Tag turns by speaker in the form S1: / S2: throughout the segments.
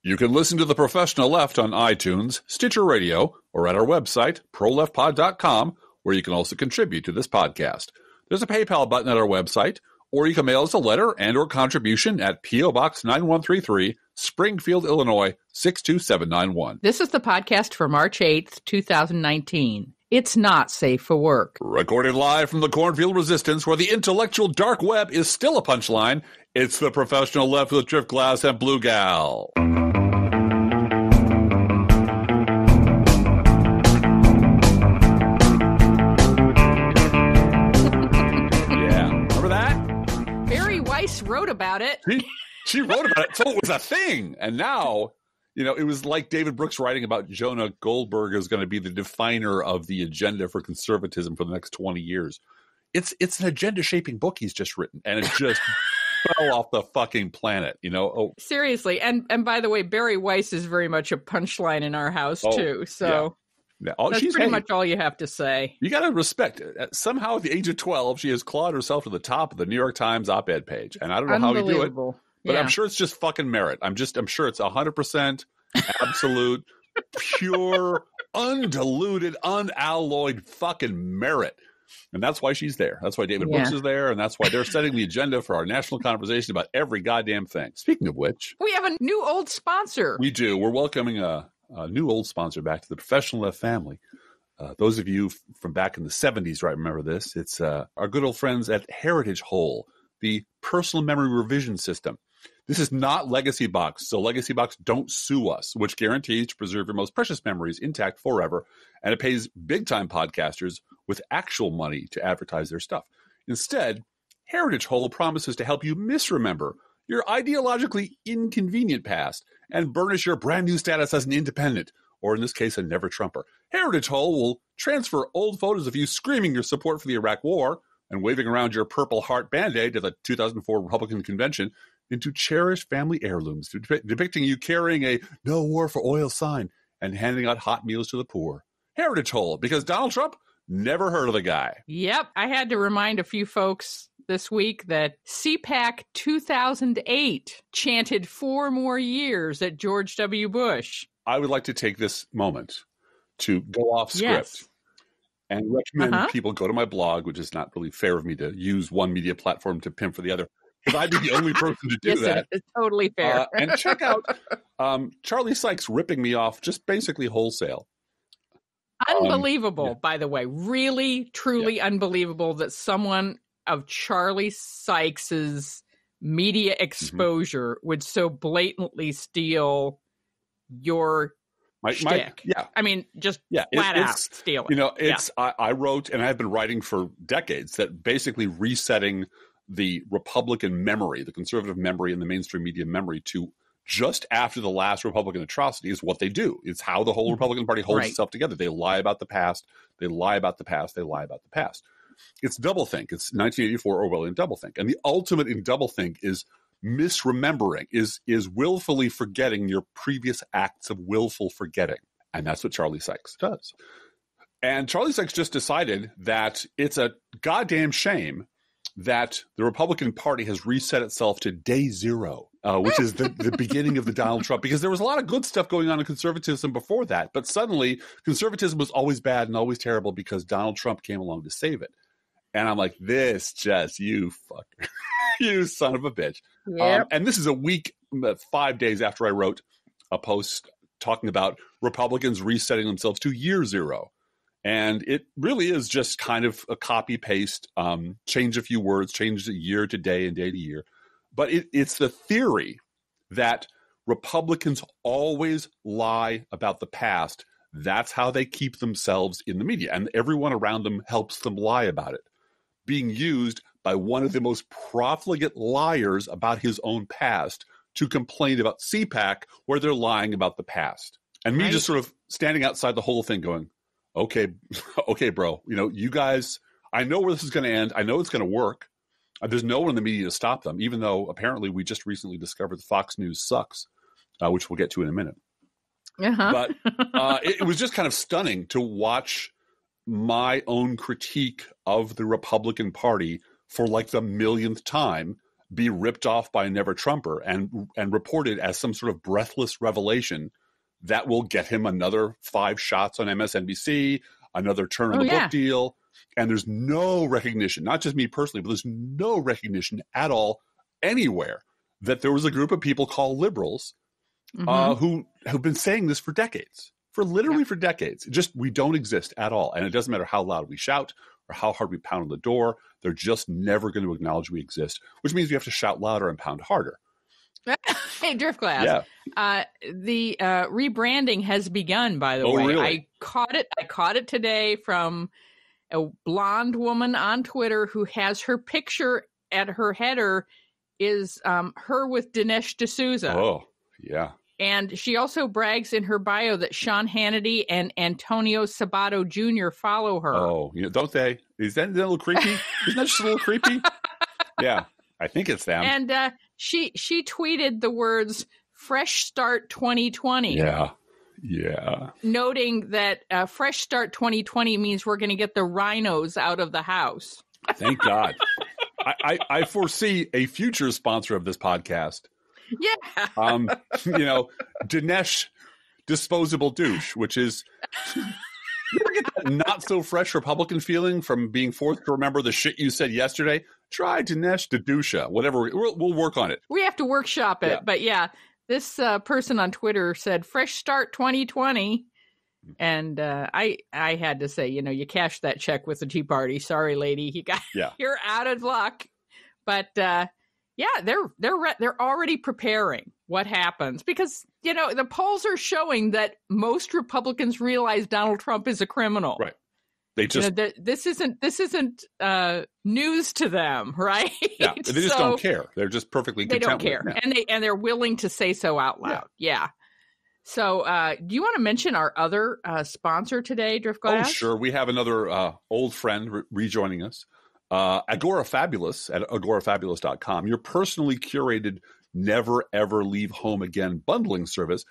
S1: You can listen to The Professional Left on iTunes, Stitcher Radio, or at our website, proleftpod.com, where you can also contribute to this podcast. There's a PayPal button at our website, or you can mail us a letter and or contribution at P.O. Box 9133, Springfield, Illinois, 62791.
S2: This is the podcast for March 8th, 2019. It's not safe for work.
S1: Recorded live from the Cornfield Resistance, where the intellectual dark web is still a punchline, it's The Professional Left with Drift Glass and Blue Gal.
S2: Wrote about it.
S1: She wrote about it, so it was a thing. And now, it was like David Brooks writing about Jonah Goldberg is going to be the definer of the agenda for conservatism for the next 20 years. It's an agenda-shaping book he's just written, and it just fell off the fucking planet, Oh.
S2: Seriously. And by the way, Barry Weiss is very much a punchline in our house, too. So... Yeah. That's pretty much all you have to say.
S1: You got to respect it. Somehow at the age of 12, she has clawed herself to the top of the New York Times op-ed page. And I don't know how you do it, but yeah. I'm sure it's just fucking merit. I'm sure it's 100% absolute, pure, undiluted, unalloyed fucking merit. And that's why she's there. That's why David Brooks is there. And that's why they're setting the agenda for our national conversation about every goddamn thing. Speaking of which,
S2: we have a new old sponsor.
S1: We do. We're welcoming a new old sponsor back to the Professional Left family. Those of you from back in the 70s, right, remember this. It's our good old friends at Heritage Hole, the personal memory revision system. This is not Legacy Box, so Legacy Box don't sue us, which guarantees to preserve your most precious memories intact forever, and it pays big-time podcasters with actual money to advertise their stuff. Instead, Heritage Hole promises to help you misremember your ideologically inconvenient past and burnish your brand new status as an independent, or in this case, a never-Trumper. Heritage Hole will transfer old photos of you screaming your support for the Iraq War and waving around your Purple Heart Band-Aid at the 2004 Republican Convention into cherished family heirlooms, depicting you carrying a No War for Oil sign and handing out hot meals to the poor. Heritage Hole, because Donald Trump never heard of the guy.
S2: Yep, I had to remind a few folks this week that CPAC 2008 chanted 4 more years at George W. Bush.
S1: I would like to take this moment to go off script and recommend people go to my blog, which is not really fair of me to use one media platform to pimp for the other, because I'd be the only person to do that.
S2: It's totally fair.
S1: And check out Charlie Sykes ripping me off just basically wholesale.
S2: Unbelievable, by the way. Really, truly unbelievable that someone of Charlie Sykes's media exposure would so blatantly steal your shtick. I mean, just flat out steal it.
S1: I wrote, and I've been writing for decades, that basically resetting the Republican memory, the conservative memory and the mainstream media memory to just after the last Republican atrocity is what they do. It's how the whole Republican Party holds itself together. They lie about the past. They lie about the past. They lie about the past. It's doublethink. It's 1984 Orwellian doublethink. And the ultimate in doublethink is misremembering, is willfully forgetting your previous acts of willful forgetting. And that's what Charlie Sykes does. And Charlie Sykes just decided that it's a goddamn shame that the Republican Party has reset itself to day zero, which is the beginning of the Donald Trump, because there was a lot of good stuff going on in conservatism before that. But suddenly conservatism was always bad and always terrible because Donald Trump came along to save it. And I'm like, you fucker, you son of a bitch. Yep. And this is a week, 5 days after I wrote a post talking about Republicans resetting themselves to year zero. And it really is just kind of a copy paste, change a few words, change the year to day and day to year. But it's the theory that Republicans always lie about the past. That's how they keep themselves in the media. And everyone around them helps them lie about it. Being used by one of the most profligate liars about his own past to complain about CPAC, where they're lying about the past. And me just sort of standing outside the whole thing going, okay, bro, you guys, I know where this is going to end. I know it's going to work. There's no one in the media to stop them, even though apparently we just recently discovered Fox News sucks, which we'll get to in a minute. But it was just kind of stunning to watch my own critique of the Republican Party for like the millionth time be ripped off by a never Trumper and reported as some sort of breathless revelation that will get him another 5 shots on MSNBC, another turn on the book deal. And there's no recognition, not just me personally, but there's no recognition at all anywhere that there was a group of people called liberals who have been saying this for decades, for decades. Just, we don't exist at all. And it doesn't matter how loud we shout or how hard we pound on the door. They're just never going to acknowledge we exist, which means we have to shout louder and pound harder.
S2: Hey, Driftglass. Yeah. The rebranding has begun, by the way.
S1: Really?
S2: I caught it today from a blonde woman on Twitter who has her picture at her header is her with Dinesh D'Souza.
S1: Oh, yeah.
S2: And she also brags in her bio that Sean Hannity and Antonio Sabato Jr. follow her.
S1: Oh, don't they? Is that a little creepy? Isn't that just a little creepy? Yeah, I think it's them.
S2: And she tweeted the words "Fresh Start 2020."
S1: Yeah.
S2: Noting that Fresh Start 2020 means we're going to get the rhinos out of the house.
S1: Thank God. I foresee a future sponsor of this podcast.
S2: Yeah.
S1: Dinesh Disposable Douche, which is, you ever get that not so fresh Republican feeling from being forced to remember the shit you said yesterday? Try Dinesh Dedusha, whatever. We'll work on it.
S2: We have to workshop it. Yeah. But yeah, this person on Twitter said, "Fresh Start 2020." And I had to say, you cashed that check with the Tea Party. Sorry, lady. You're out of luck. But they're already preparing what happens because, the polls are showing that most Republicans realize Donald Trump is a criminal.
S1: Right. They just
S2: this isn't news to them, right?
S1: Yeah, they just don't care. They're just perfectly content.
S2: They don't care, and they're willing to say so out loud. Yeah. So, do you want to mention our other sponsor today, Driftglass?
S1: Oh, sure. We have another old friend rejoining us, Agorafabulous at agorafabulous.com. Your personally curated, never ever leave home again bundling service.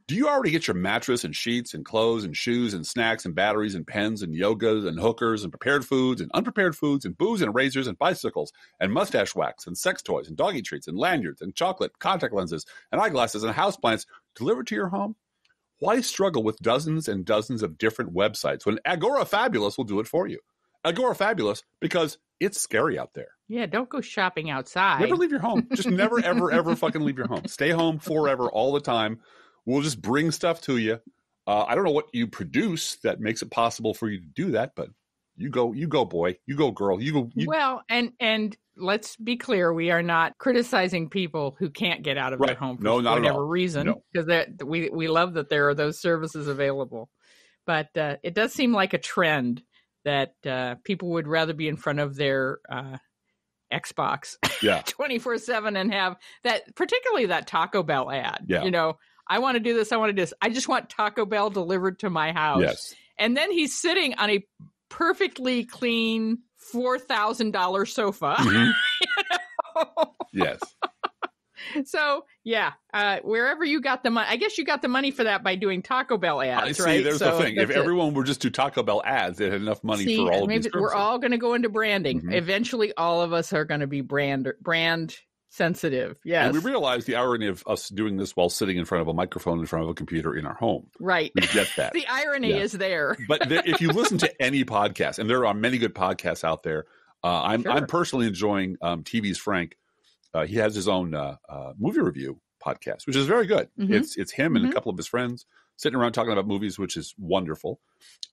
S1: Do you already get your mattress and sheets and clothes and shoes and snacks and batteries and pens and yogas and hookers and prepared foods and unprepared foods and booze and razors and bicycles and mustache wax and sex toys and doggy treats and lanyards and chocolate, contact lenses and eyeglasses and houseplants delivered to your home? Why struggle with dozens and dozens of different websites when Agorafabulous will do it for you? Agorafabulous, because it's scary out there.
S2: Yeah, don't go shopping outside.
S1: Never leave your home. Just never, ever, ever fucking leave your home. Stay home forever, all the time. We'll just bring stuff to you. I don't know what you produce that makes it possible for you to do that, but you go, boy. You go, girl. You go.
S2: Well, and let's be clear, we are not criticizing people who can't get out of their home for whatever reason, because we love that there are those services available. But it does seem like a trend that people would rather be in front of their Xbox 24/7 and have that, particularly that Taco Bell ad.
S1: Yeah.
S2: I want to do this. I want to do this. I just want Taco Bell delivered to my house.
S1: Yes.
S2: And then he's sitting on a perfectly clean $4,000 sofa.
S1: Mm-hmm. Yes.
S2: So, wherever you got the money, I guess you got the money for that by doing Taco Bell ads, right?
S1: There's the thing. If everyone were just to Taco Bell ads, they had enough money for all of these.
S2: We're all going to go into branding. Mm-hmm. Eventually, all of us are going to be brand sensitive. Yes.
S1: And we realize the irony of us doing this while sitting in front of a microphone in front of a computer in our home.
S2: Right.
S1: We get that.
S2: The irony is there.
S1: But if you listen to any podcast, and there are many good podcasts out there, I'm personally enjoying TV's Frank. He has his own movie review podcast, which is very good. Mm-hmm. It's him and a couple of his friends sitting around talking about movies, which is wonderful.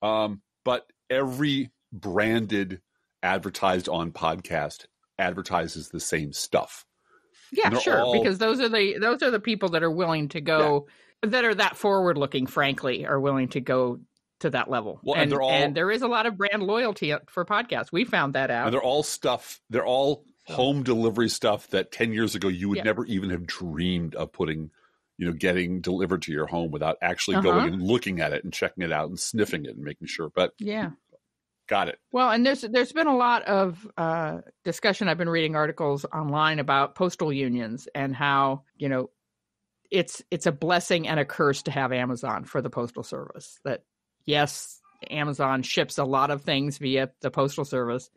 S1: But every branded advertised on podcast advertises the same stuff.
S2: Yeah, sure. Because those are the people that are willing to go, that are that forward looking, frankly, are willing to go to that level.
S1: Well,
S2: and there is a lot of brand loyalty for podcasts. We found that out.
S1: And they're all home delivery stuff that 10 years ago you would never even have dreamed of putting, getting delivered to your home without actually going and looking at it and checking it out and sniffing it and making sure. But got it.
S2: Well, and there's been a lot of discussion. I've been reading articles online about postal unions and how, it's a blessing and a curse to have Amazon for the postal service. That yes, Amazon ships a lot of things via the postal service.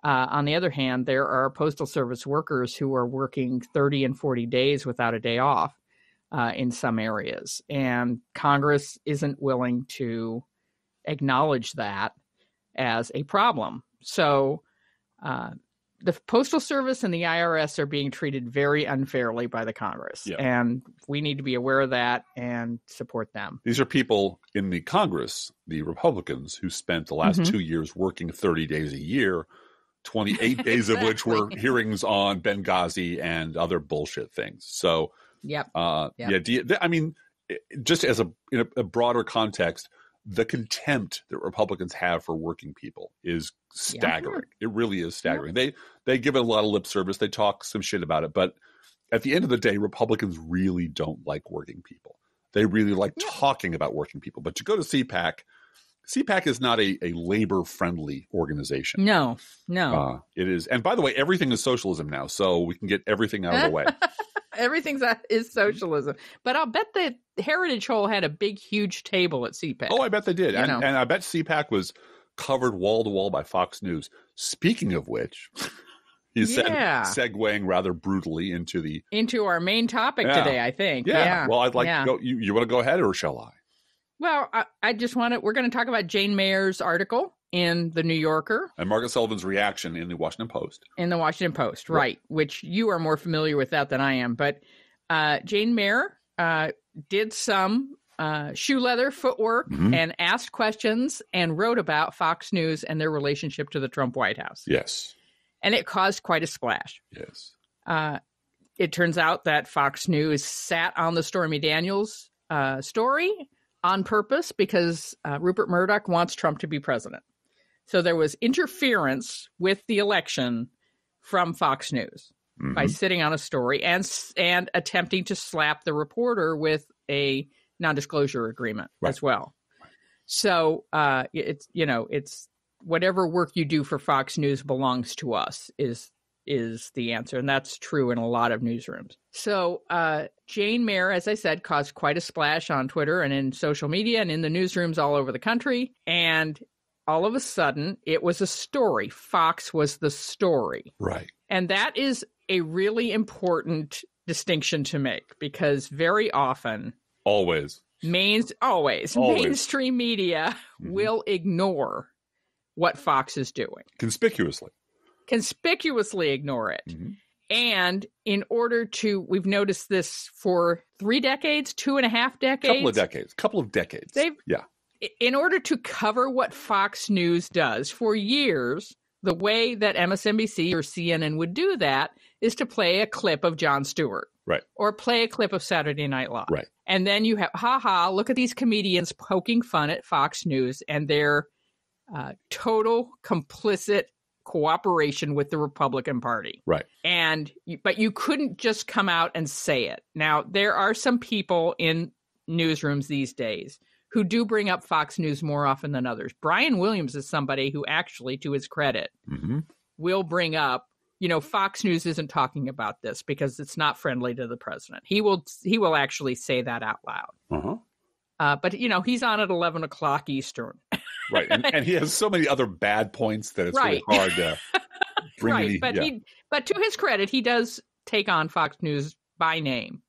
S2: On the other hand, there are Postal Service workers who are working 30 and 40 days without a day off in some areas. And Congress isn't willing to acknowledge that as a problem. So the Postal Service and the IRS are being treated very unfairly by the Congress. Yeah. And we need to be aware of that and support them.
S1: These are people in the Congress, the Republicans, who spent the last 2 years working 30 days a year, 28 days of which were hearings on Benghazi and other bullshit things. So, I mean, just as in a broader context, the contempt that Republicans have for working people is staggering. It really is staggering. They give it a lot of lip service. They talk some shit about it. But at the end of the day, Republicans really don't like working people. They really like talking about working people. But to go to CPAC is not a labor-friendly organization.
S2: No.
S1: It is. And by the way, everything is socialism now, so we can get everything out of the way.
S2: Everything is socialism. But I'll bet that Heritage Hall had a big, huge table at CPAC.
S1: Oh, I bet they did. And I bet CPAC was covered wall-to-wall by Fox News. Speaking of which, he said, segueing rather brutally into
S2: our main topic today, I think. Yeah.
S1: Well, I'd like to go. You want to go ahead, or shall I?
S2: Well, I just we're going to talk about Jane Mayer's article in The New Yorker.
S1: And Margaret Sullivan's reaction in The Washington Post.
S2: In The Washington Post, right, which you are more familiar with that than I am. But Jane Mayer did some shoe leather footwork and asked questions and wrote about Fox News and their relationship to the Trump White House.
S1: Yes.
S2: And it caused quite a splash.
S1: Yes.
S2: It turns out that Fox News sat on the Stormy Daniels story on purpose because Rupert Murdoch wants Trump to be president. So there was interference with the election from Fox News by sitting on a story and attempting to slap the reporter with a non-disclosure agreement as well. So it's whatever work you do for Fox News belongs to us is the answer. And that's true in a lot of newsrooms. So Jane Mayer, as I said, caused quite a splash on Twitter and in social media and in the newsrooms all over the country. And all of a sudden, it was a story. Fox was the story.
S1: Right.
S2: And that is a really important distinction to make because very often...
S1: Always.
S2: Mainstream media will ignore what Fox is doing. Conspicuously ignore it. And in order to, we've noticed this for 3 decades, 2.5 decades.
S1: Couple of decades.
S2: In order to cover what Fox News does for years, the way that MSNBC or CNN would do that is to play a clip of Jon Stewart.
S1: Right.
S2: Or play a clip of Saturday Night Live.
S1: Right.
S2: And then you have, look at these comedians poking fun at Fox News and their total complicit cooperation with the Republican Party.
S1: Right.
S2: But you couldn't just come out and say it. Now, there are some people in newsrooms these days who do bring up Fox News more often than others. Brian Williams is somebody who actually, to his credit, will bring up, Fox News isn't talking about this because it's not friendly to the president. He will actually say that out loud. But, he's on at 11 o'clock Eastern.
S1: Right. And he has so many other bad points that it's really hard to bring
S2: But to his credit, he does take on Fox News by name.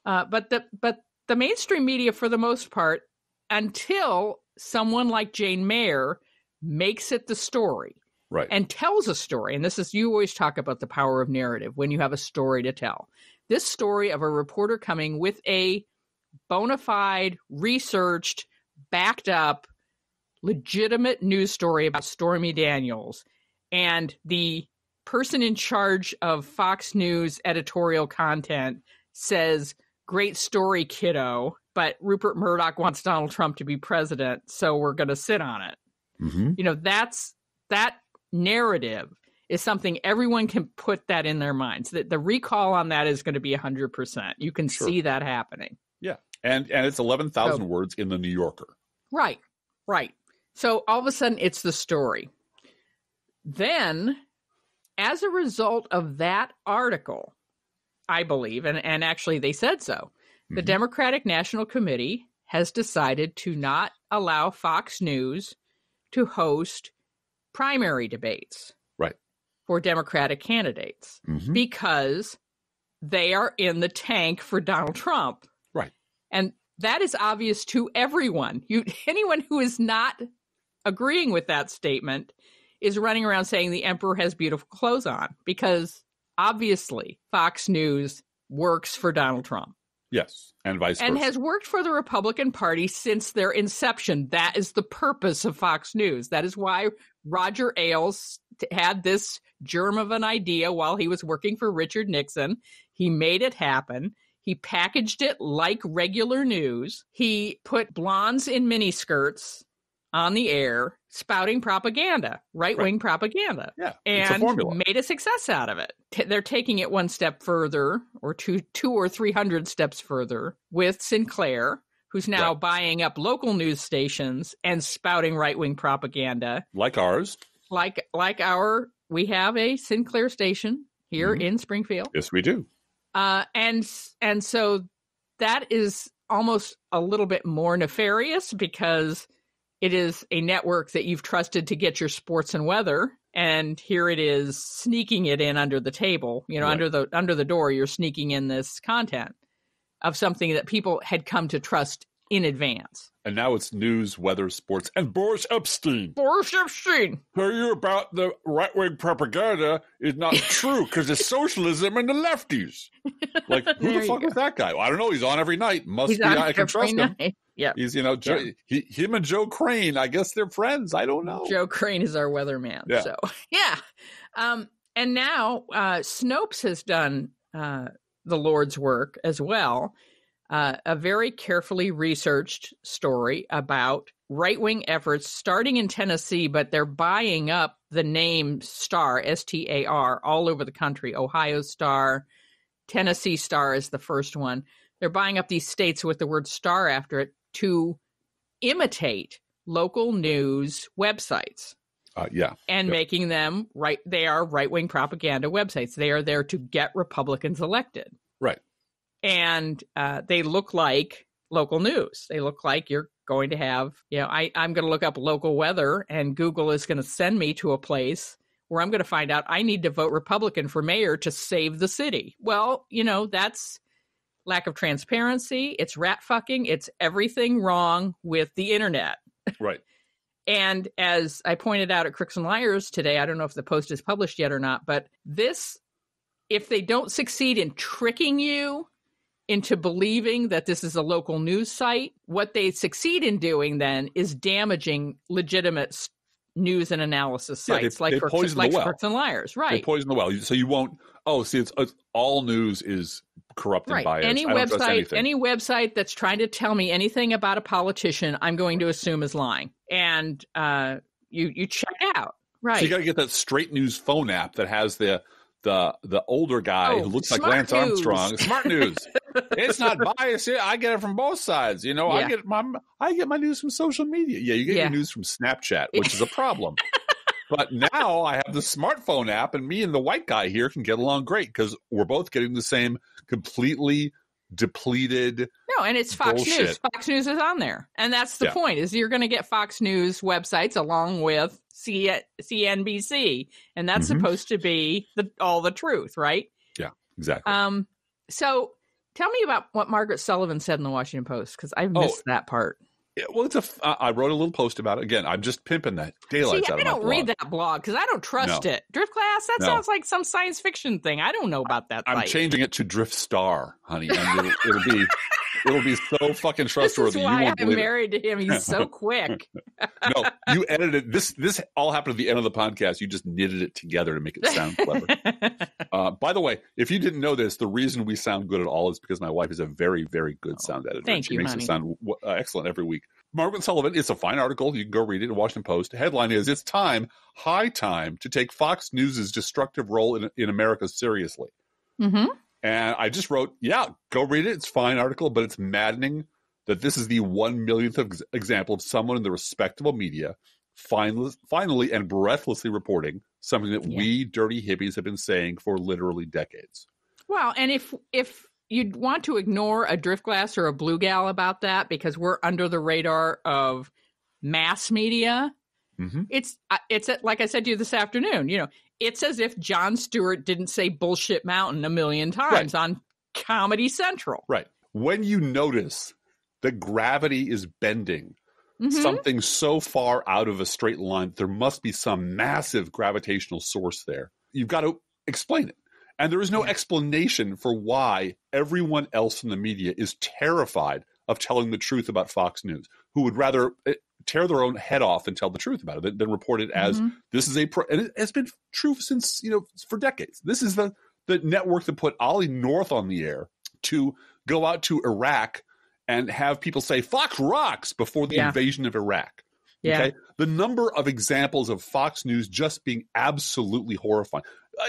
S2: But the mainstream media, for the most part, until someone like Jane Mayer makes it the story and tells a story. And you always talk about the power of narrative when you have a story to tell. This story of a reporter coming with a bona fide, researched, backed up, legitimate news story about Stormy Daniels, and the person in charge of Fox News editorial content says, "Great story, kiddo, but Rupert Murdoch wants Donald Trump to be president, so we're going to sit on it." That narrative is something everyone can put that in their minds. That the recall on that is going to be 100%. You can see that happening.
S1: Yeah, and it's 11,000 words in the New Yorker.
S2: Right. So all of a sudden, it's the story. Then, as a result of that article, I believe, and actually they said so, the Democratic National Committee has decided to not allow Fox News to host primary debates for Democratic candidates because they are in the tank for Donald Trump.
S1: Right.
S2: And that is obvious to everyone. Anyone who is not agreeing with that statement is running around saying the emperor has beautiful clothes on, because obviously Fox News works for Donald Trump.
S1: Yes, and vice versa.
S2: And has worked for the Republican Party since their inception. That is the purpose of Fox News. That is why Roger Ailes had this germ of an idea while he was working for Richard Nixon. He made it happen. He packaged it like regular news. He put blondes in miniskirts on the air spouting propaganda, right-wing propaganda.
S1: Yeah,
S2: and made a success out of it. They're taking it one step further, or two or 300 steps further, with Sinclair, who's now buying up local news stations and spouting right-wing propaganda.
S1: Like ours.
S2: Like we have a Sinclair station here in Springfield.
S1: Yes, we do.
S2: And so that is almost a little bit more nefarious, because it is a network that you've trusted to get your sports and weather, and here it is sneaking it in under the table, under the door. You're sneaking in this content of something that people had come to trust in advance.
S1: And now it's news, weather, sports, and Boris Epstein.
S2: Boris Epstein.
S1: Hear you about the right-wing propaganda is not true because it's socialism and the lefties. Like, who the fuck was that guy? Well, I don't know. He's on every night. I can trust him.
S2: Yeah,
S1: he's him and Joe Crane. I guess they're friends. I don't know.
S2: Joe Crane is our weatherman.
S1: Yeah.
S2: So and now Snopes has done the Lord's work as well. A very carefully researched story about right-wing efforts starting in Tennessee, but they're buying up the name Star, S-T-A-R, all over the country. Ohio Star, Tennessee Star is the first one. They're buying up these states with the word Star after it to imitate local news websites. And making them they are right-wing propaganda websites. They are there to get Republicans elected.
S1: Right.
S2: And they look like local news. They look like you're going to have, I'm going to look up local weather, and Google is going to send me to a place where I'm going to find out I need to vote Republican for mayor to save the city. Well, that's lack of transparency. It's rat fucking. It's everything wrong with the internet.
S1: Right.
S2: And as I pointed out at Crooks and Liars today, I don't know if the post is published yet or not, but if they don't succeed in tricking you into believing that this is a local news site, what they succeed in doing then is damaging legitimate news and analysis sites like Crooks and Liars. Right.
S1: They poison the well. So you won't, it's all news is corrupt and biased.
S2: Any website that's trying to tell me anything about a politician, I'm going to assume is lying. And you check out. Right.
S1: So you got to get that Straight News phone app that has the older guy who looks like Lance Armstrong. Smart News. It's not biased. I get it from both sides. I get my news from social media. Yeah, you get your news from Snapchat, which is a problem. But now I have the smartphone app, and me and the white guy here can get along great because we're both getting the same completely depleted.
S2: No, and it's Fox
S1: bullshit.
S2: News. Fox News is on there, and that's the point: is you're going to get Fox News websites along with CNBC, and that's supposed to be all the truth, right?
S1: Yeah, exactly.
S2: So tell me about what Margaret Sullivan said in the Washington Post, because I've missed that part.
S1: Yeah, well, I wrote a little post about it. Again, I'm just pimping that daylights out of my blog.
S2: I don't read that blog because I don't trust it. Drift Class? That sounds like some science fiction thing. I don't know about that.
S1: I'm changing it to Drift Star, honey, and it'll be so fucking trustworthy.
S2: This is why I'm married to him. He's so quick.
S1: No, you edited this. This all happened at the end of the podcast. You just knitted it together to make it sound clever. By the way, if you didn't know this, the reason we sound good at all is because my wife is a very, very good sound editor.
S2: Thank you,
S1: She makes it sound excellent every week. Margaret Sullivan, it's a fine article. You can go read it in the Washington Post. The headline is, "It's high time to take Fox News' destructive role in America seriously."
S2: Mm-hmm.
S1: And I just wrote, go read it. It's a fine article, but it's maddening that this is the 1,000,000th example of someone in the respectable media finally and breathlessly reporting something that we dirty hippies have been saying for literally decades.
S2: Well, and if you'd want to ignore a Driftglass or a Blue Gal about that because we're under the radar of mass media, it's like I said to you this afternoon, It's as if Jon Stewart didn't say bullshit mountain a million times on Comedy Central.
S1: Right. When you notice that gravity is bending something so far out of a straight line, there must be some massive gravitational source there. You've got to explain it. And there is no explanation for why everyone else in the media is terrified of telling the truth about Fox News, who would rather tear their own head off and tell the truth about it than report it as this is and it has been true since, for decades. This is the network that put Ollie North on the air to go out to Iraq and have people say Fox rocks before the invasion of Iraq.
S2: Yeah.
S1: Okay? The number of examples of Fox News just being absolutely horrifying.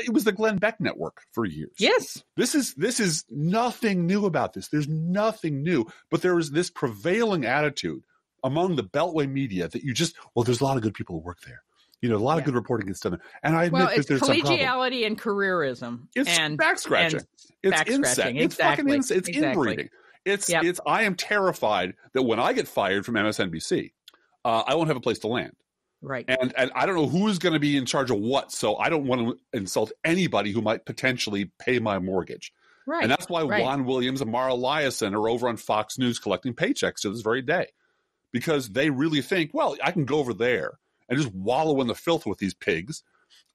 S1: It was the Glenn Beck network for years.
S2: Yes.
S1: This is nothing new about this. There's nothing new. But there is this prevailing attitude among the Beltway media that there's a lot of good people who work there. A lot of good reporting gets done there. And I admit that there's some problem.
S2: Collegiality and careerism.
S1: It's back scratching. It's insect. It's fucking insect. It's inbreeding. It's I am terrified that when I get fired from MSNBC, I won't have a place to land.
S2: Right.
S1: And I don't know who's going to be in charge of what, so I don't want to insult anybody who might potentially pay my mortgage.
S2: Right.
S1: And that's why Juan Williams and Mara Liasson are over on Fox News collecting paychecks to this very day. Because they really think, well, I can go over there and just wallow in the filth with these pigs,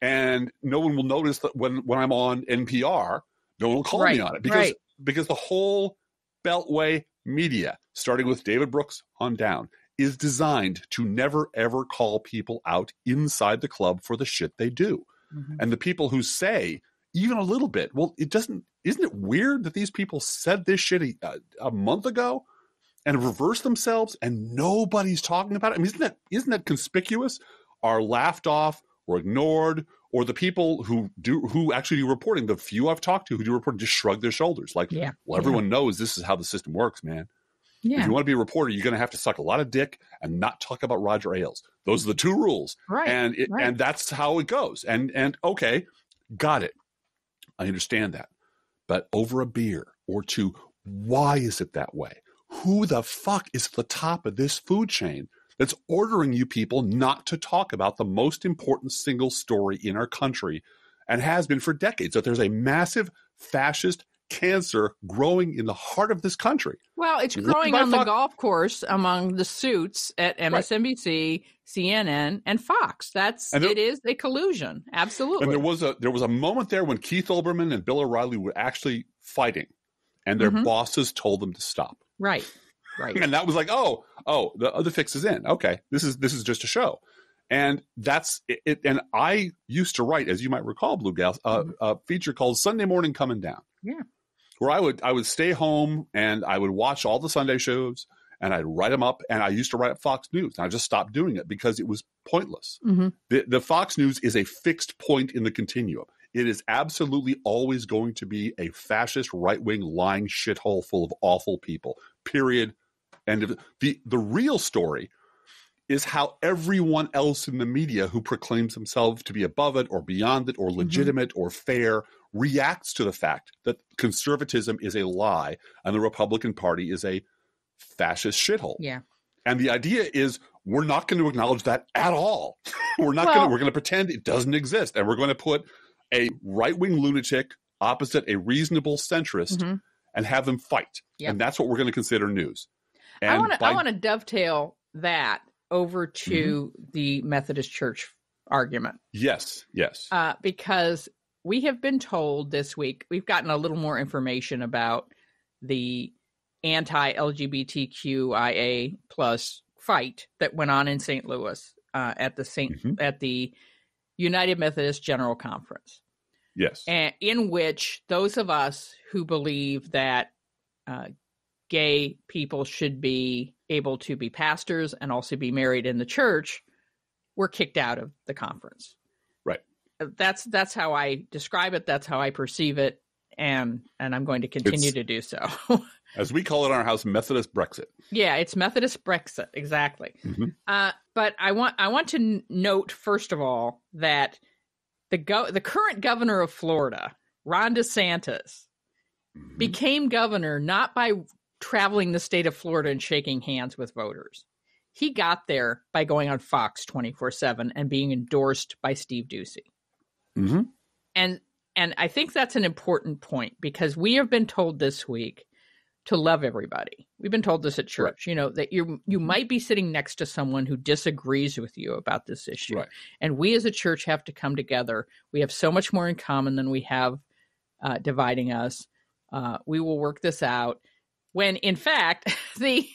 S1: and no one will notice that when I'm on NPR, no one will call me on it. Because the whole Beltway media, starting with David Brooks on down, is designed to never, ever call people out inside the club for the shit they do. And the people who say, even a little bit, well, isn't it weird that these people said this shit a month ago and reversed themselves and nobody's talking about it? I mean, isn't that conspicuous? Are laughed off or ignored, or the people who actually do reporting, the few I've talked to who do reporting, just shrug their shoulders. Like, well, everyone knows this is how the system works, man. Yeah. If you want to be a reporter, you're going to have to suck a lot of dick and not talk about Roger Ailes. Those are the two rules.
S2: Right.
S1: And that's how it goes. And okay, got it. I understand that. But over a beer or two, why is it that way? Who the fuck is at the top of this food chain that's ordering you people not to talk about the most important single story in our country, and has been for decades, that there's a massive fascist cancer growing in the heart of this country?
S2: Well, it's growing on the golf course among the suits at MSNBC, CNN, and Fox. It is a collusion. Absolutely.
S1: And there was a moment there when Keith Olbermann and Bill O'Reilly were actually fighting, and their bosses told them to stop.
S2: Right.
S1: And that was like, oh, the fix is in. Okay, this is just a show. And that's it. And I used to write, as you might recall, Blue Gal, a feature called Sunday Morning Coming Down.
S2: Yeah.
S1: Where I would stay home and I would watch all the Sunday shows and I'd write them up. And I used to write up Fox News, and I just stopped doing it because it was pointless. The Fox News is a fixed point in the continuum. It is absolutely always going to be a fascist, right-wing, lying shithole full of awful people, period. And the real story is how everyone else in the media who proclaims themselves to be above it or beyond it or legitimate or fair reacts to the fact that conservatism is a lie and the Republican Party is a fascist shithole.
S2: Yeah.
S1: And the idea is we're not going to acknowledge that at all. We're going to pretend it doesn't exist, and we're going to put a right-wing lunatic opposite a reasonable centrist and have them fight. Yep. And that's what we're going to consider news. And
S2: I want to dovetail that over to the Methodist Church argument.
S1: Yes.
S2: Because we have been told this week, we've gotten a little more information about the anti-LGBTQIA plus fight that went on in St. Louis at the United Methodist General Conference.
S1: Yes.
S2: And in which those of us who believe that gay people should be able to be pastors and also be married in the church were kicked out of the conference.
S1: Right.
S2: That's how I describe it. That's how I perceive it. And I'm going to continue to do so.
S1: As we call it in our house, Methodist Brexit.
S2: Yeah, it's Methodist Brexit. Exactly. But I want to note, first of all, that the current governor of Florida, Ron DeSantis, became governor not by traveling the state of Florida and shaking hands with voters. He got there by going on Fox 24/7 and being endorsed by Steve Doocy.
S1: Mm-hmm.
S2: And I think that's an important point, because we have been told this week to love everybody. We've been told this at church, right. That you might be sitting next to someone who disagrees with you about this issue.
S1: Right.
S2: And we as a church have to come together. We have so much more in common than we have dividing us. We will work this out. When in fact,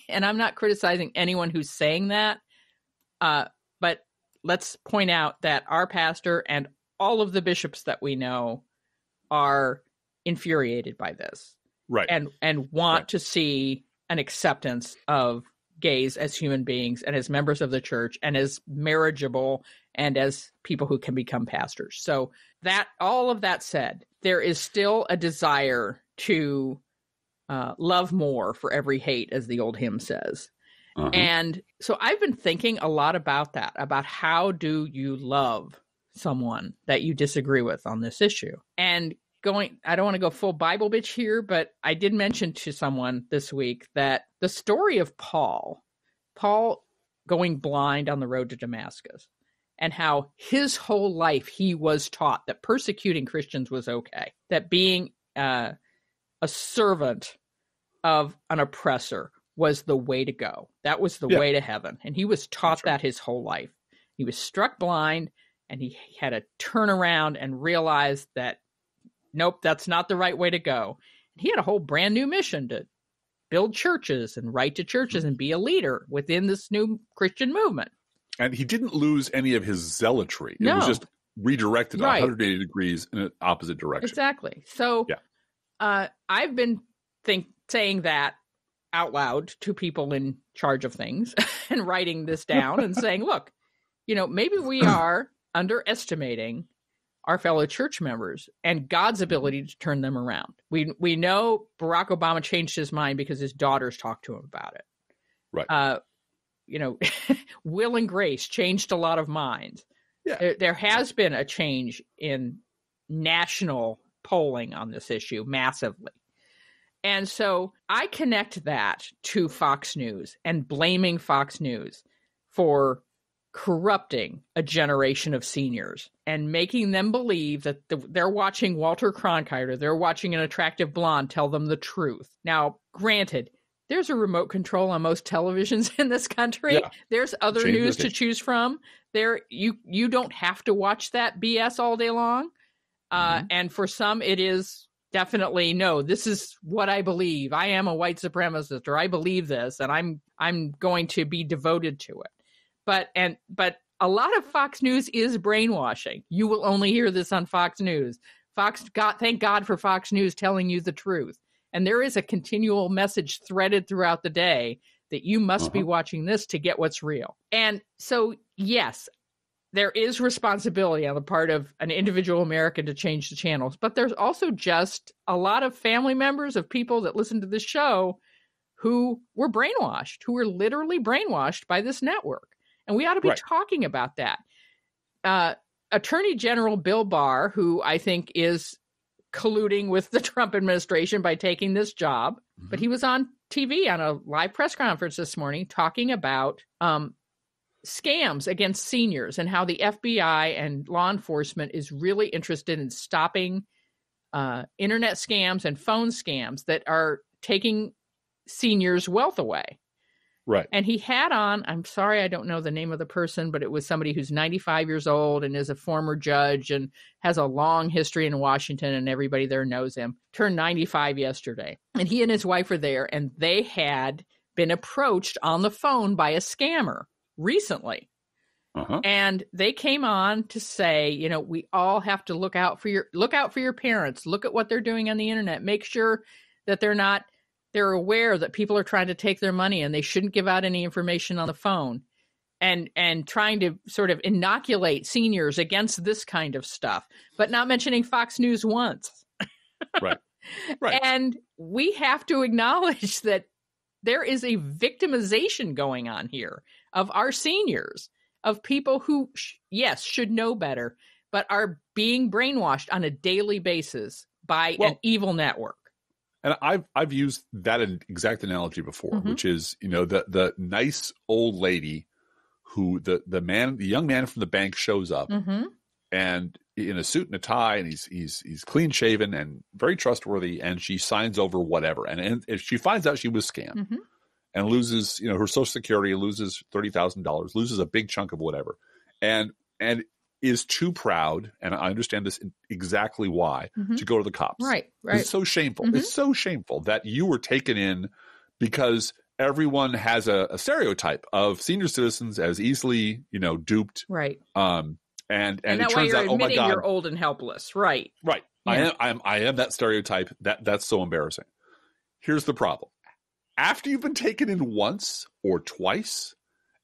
S2: and I'm not criticizing anyone who's saying that, but let's point out that our pastor and all of the bishops that we know are infuriated by this.
S1: Right.
S2: And want to see an acceptance of gays as human beings and as members of the church and as marriageable and as people who can become pastors. So that, all of that said, there is still a desire to love more for every hate, as the old hymn says. Uh-huh. And so I've been thinking a lot about that, about how do you love someone that you disagree with on this issue? And I don't want to go full Bible bitch here, but I did mention to someone this week that the story of Paul going blind on the road to Damascus, and how his whole life he was taught that persecuting Christians was okay, that being a servant of an oppressor was the way to go. That was the way to heaven. And he was taught that his whole life. He was struck blind, and he had to turn around and realize that, nope, that's not the right way to go. He had a whole brand new mission to build churches and write to churches and be a leader within this new Christian movement.
S1: And he didn't lose any of his zealotry.
S2: No.
S1: It was just redirected 180 degrees in an opposite direction.
S2: Exactly. So I've been saying that out loud to people in charge of things and writing this down and saying, look, maybe we are underestimating our fellow church members and God's ability to turn them around. We know Barack Obama changed his mind because his daughters talked to him about it.
S1: Right.
S2: Will and Grace changed a lot of minds. Yeah. There has been a change in national polling on this issue massively. And so I connect that to Fox News and blaming Fox News for corrupting a generation of seniors and making them believe that they're watching Walter Cronkite, they're watching an attractive blonde tell them the truth. Now, granted, there's a remote control on most televisions in this country. Yeah. There's other news to choose from. You don't have to watch that BS all day long. And for some, it is definitely, no, this is what I believe. I am a white supremacist, or I believe this, and I'm going to be devoted to it. But a lot of Fox News is brainwashing. You will only hear this on Fox News. Thank God for Fox News telling you the truth. And there is a continual message threaded throughout the day that you must be watching this to get what's real. And so, yes, there is responsibility on the part of an individual American to change the channels. But there's also just a lot of family members of people that listen to this show who were brainwashed, who were literally brainwashed by this network. And we ought to be talking about that. Attorney General Bill Barr, who I think is colluding with the Trump administration by taking this job, but he was on TV on a live press conference this morning talking about scams against seniors and how the FBI and law enforcement is really interested in stopping internet scams and phone scams that are taking seniors' wealth away.
S1: Right.
S2: And he had on, I'm sorry, I don't know the name of the person, but it was somebody who's 95 years old and is a former judge and has a long history in Washington, and everybody there knows him. Turned 95 yesterday. And he and his wife were there, and they had been approached on the phone by a scammer recently. And they came on to say, we all have to look out for your parents. Look at what they're doing on the internet. Make sure that they're aware that people are trying to take their money and they shouldn't give out any information on the phone, and trying to sort of inoculate seniors against this kind of stuff, but not mentioning Fox News once.
S1: Right.
S2: And we have to acknowledge that there is a victimization going on here of our seniors, of people who, yes, should know better, but are being brainwashed on a daily basis by an evil network.
S1: And I've used that exact analogy before, which is, the nice old lady who the young man from the bank shows up and in a suit and a tie, and he's clean shaven and very trustworthy, and she signs over whatever. And if she finds out she was scammed and loses, her Social Security, loses $30,000, loses a big chunk of whatever, and is too proud, and I understand this exactly why, to go to the cops.
S2: Right.
S1: It's so shameful. It's so shameful that you were taken in because everyone has a stereotype of senior citizens as easily, duped.
S2: Right.
S1: And it
S2: that
S1: turns
S2: way you're
S1: out, oh my
S2: admitting
S1: God,
S2: you're old and helpless. Right.
S1: Right. Yeah. I am that stereotype. That's so embarrassing. Here's the problem. After you've been taken in once or twice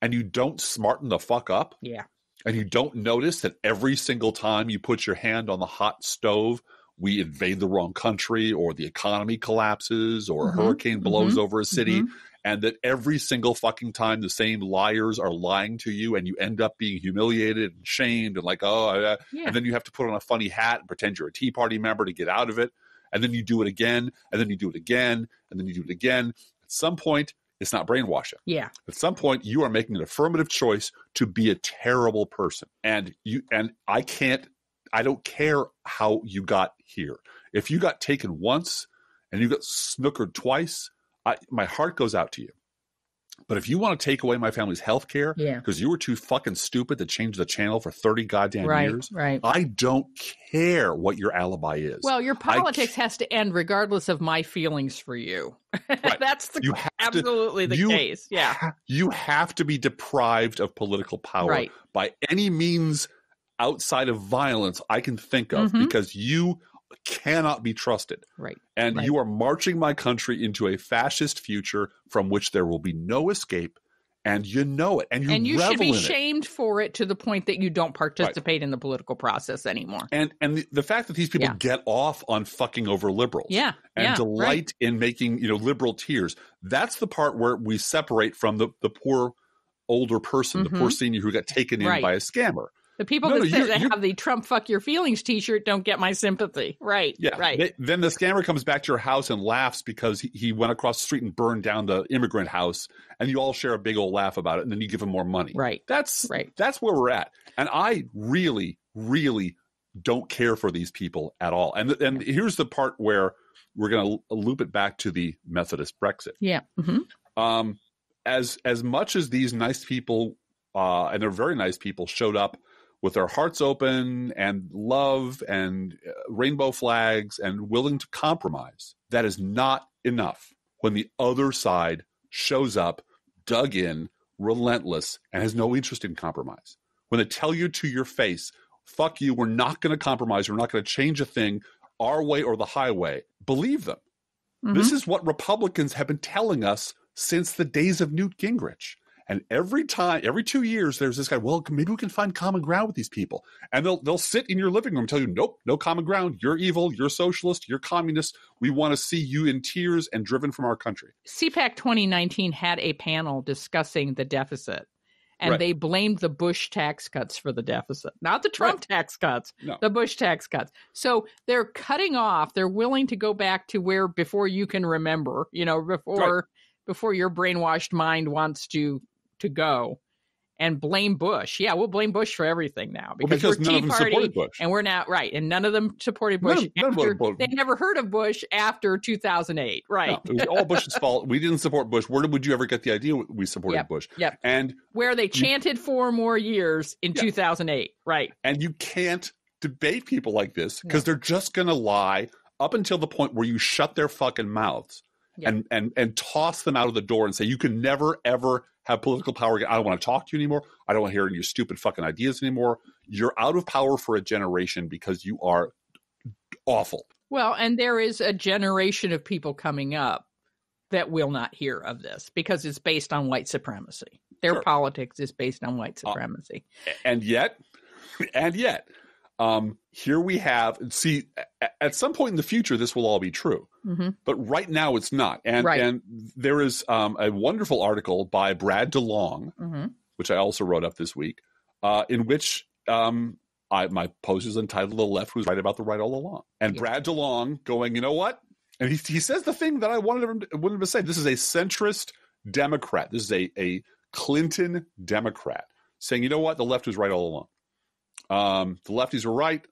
S1: and you don't smarten the fuck up.
S2: Yeah.
S1: And you don't notice that every single time you put your hand on the hot stove, we invade the wrong country, or the economy collapses, or a hurricane blows over a city, and that every single fucking time the same liars are lying to you, and you end up being humiliated and shamed and like, and then you have to put on a funny hat and pretend you're a Tea Party member to get out of it. And then you do it again, and then you do it again, and then you do it again. At some point, it's not brainwashing.
S2: Yeah.
S1: At some point, you are making an affirmative choice to be a terrible person. And I don't care how you got here. If you got taken once and you got snookered twice, my heart goes out to you. But if you want to take away my family's health care because you were too fucking stupid to change the channel for 30 goddamn years, I don't care what your alibi is.
S2: Well, your politics has to end regardless of my feelings for you. Right. That's absolutely the case. Yeah.
S1: You have to be deprived of political power by any means outside of violence I can think of, because you cannot be trusted.
S2: Right.
S1: And you are marching my country into a fascist future from which there will be no escape, and you know it. And you
S2: should be shamed for it to the point that you don't participate in the political process anymore.
S1: And the fact that these people get off on fucking over liberals and delight in making, liberal tears, that's the part where we separate from the poor older person, the poor senior who got taken in by a scammer.
S2: The people that have the Trump fuck your feelings t-shirt don't get my sympathy. Right. Yeah. Right.
S1: Then the scammer comes back to your house and laughs because he went across the street and burned down the immigrant house, and you all share a big old laugh about it, and then you give him more money.
S2: Right.
S1: That's where we're at. And I really, really don't care for these people at all. And here's the part where we're going to loop it back to the Methodist Brexit.
S2: Yeah.
S1: As much as these nice people, and they're very nice people, showed up with their hearts open and love and rainbow flags and willing to compromise, that is not enough when the other side shows up, dug in, relentless, and has no interest in compromise. When they tell you to your face, fuck you, we're not going to compromise, we're not going to change a thing, our way or the highway, believe them. This is what Republicans have been telling us since the days of Newt Gingrich. And every 2 years, there's this guy, well, maybe we can find common ground with these people. And they'll sit in your living room and tell you, nope, no common ground. You're evil. You're socialist. You're communist. We want to see you in tears and driven from our country.
S2: CPAC 2019 had a panel discussing the deficit. And they blamed the Bush tax cuts for the deficit, not the Trump tax cuts, the Bush tax cuts. So they're cutting off. They're willing to go back to where before you can remember, before your brainwashed mind wants to go and blame Bush. Yeah, we'll blame Bush for everything now because we're
S1: none of them supported Bush.
S2: And we're not and none of them supported Bush. They never heard of Bush after 2008. Right.
S1: No, it was all Bush's fault. We didn't support Bush. Where would you ever get the idea we supported Bush?
S2: Yep.
S1: And
S2: where they chanted 4 more years in 2008. Right.
S1: And you can't debate people like this because they're just going to lie up until the point where you shut their fucking mouths and toss them out of the door and say, you can never, ever have political power again. I don't want to talk to you anymore. I don't want to hear your stupid fucking ideas anymore. You're out of power for a generation because you are awful.
S2: Well, and there is a generation of people coming up that will not hear of this because it's based on white supremacy. Their politics is based on white supremacy.
S1: And yet, here we have, at some point in the future, this will all be true. But right now it's not. And there is a wonderful article by Brad DeLong, which I also wrote up this week, in which my post is entitled "The Left Was Right About the Right All Along." And Brad DeLong going, you know what? And he says the thing that I wanted him to say. This is a centrist Democrat. This is a Clinton Democrat saying, you know what? The left was right all along. The lefties were right.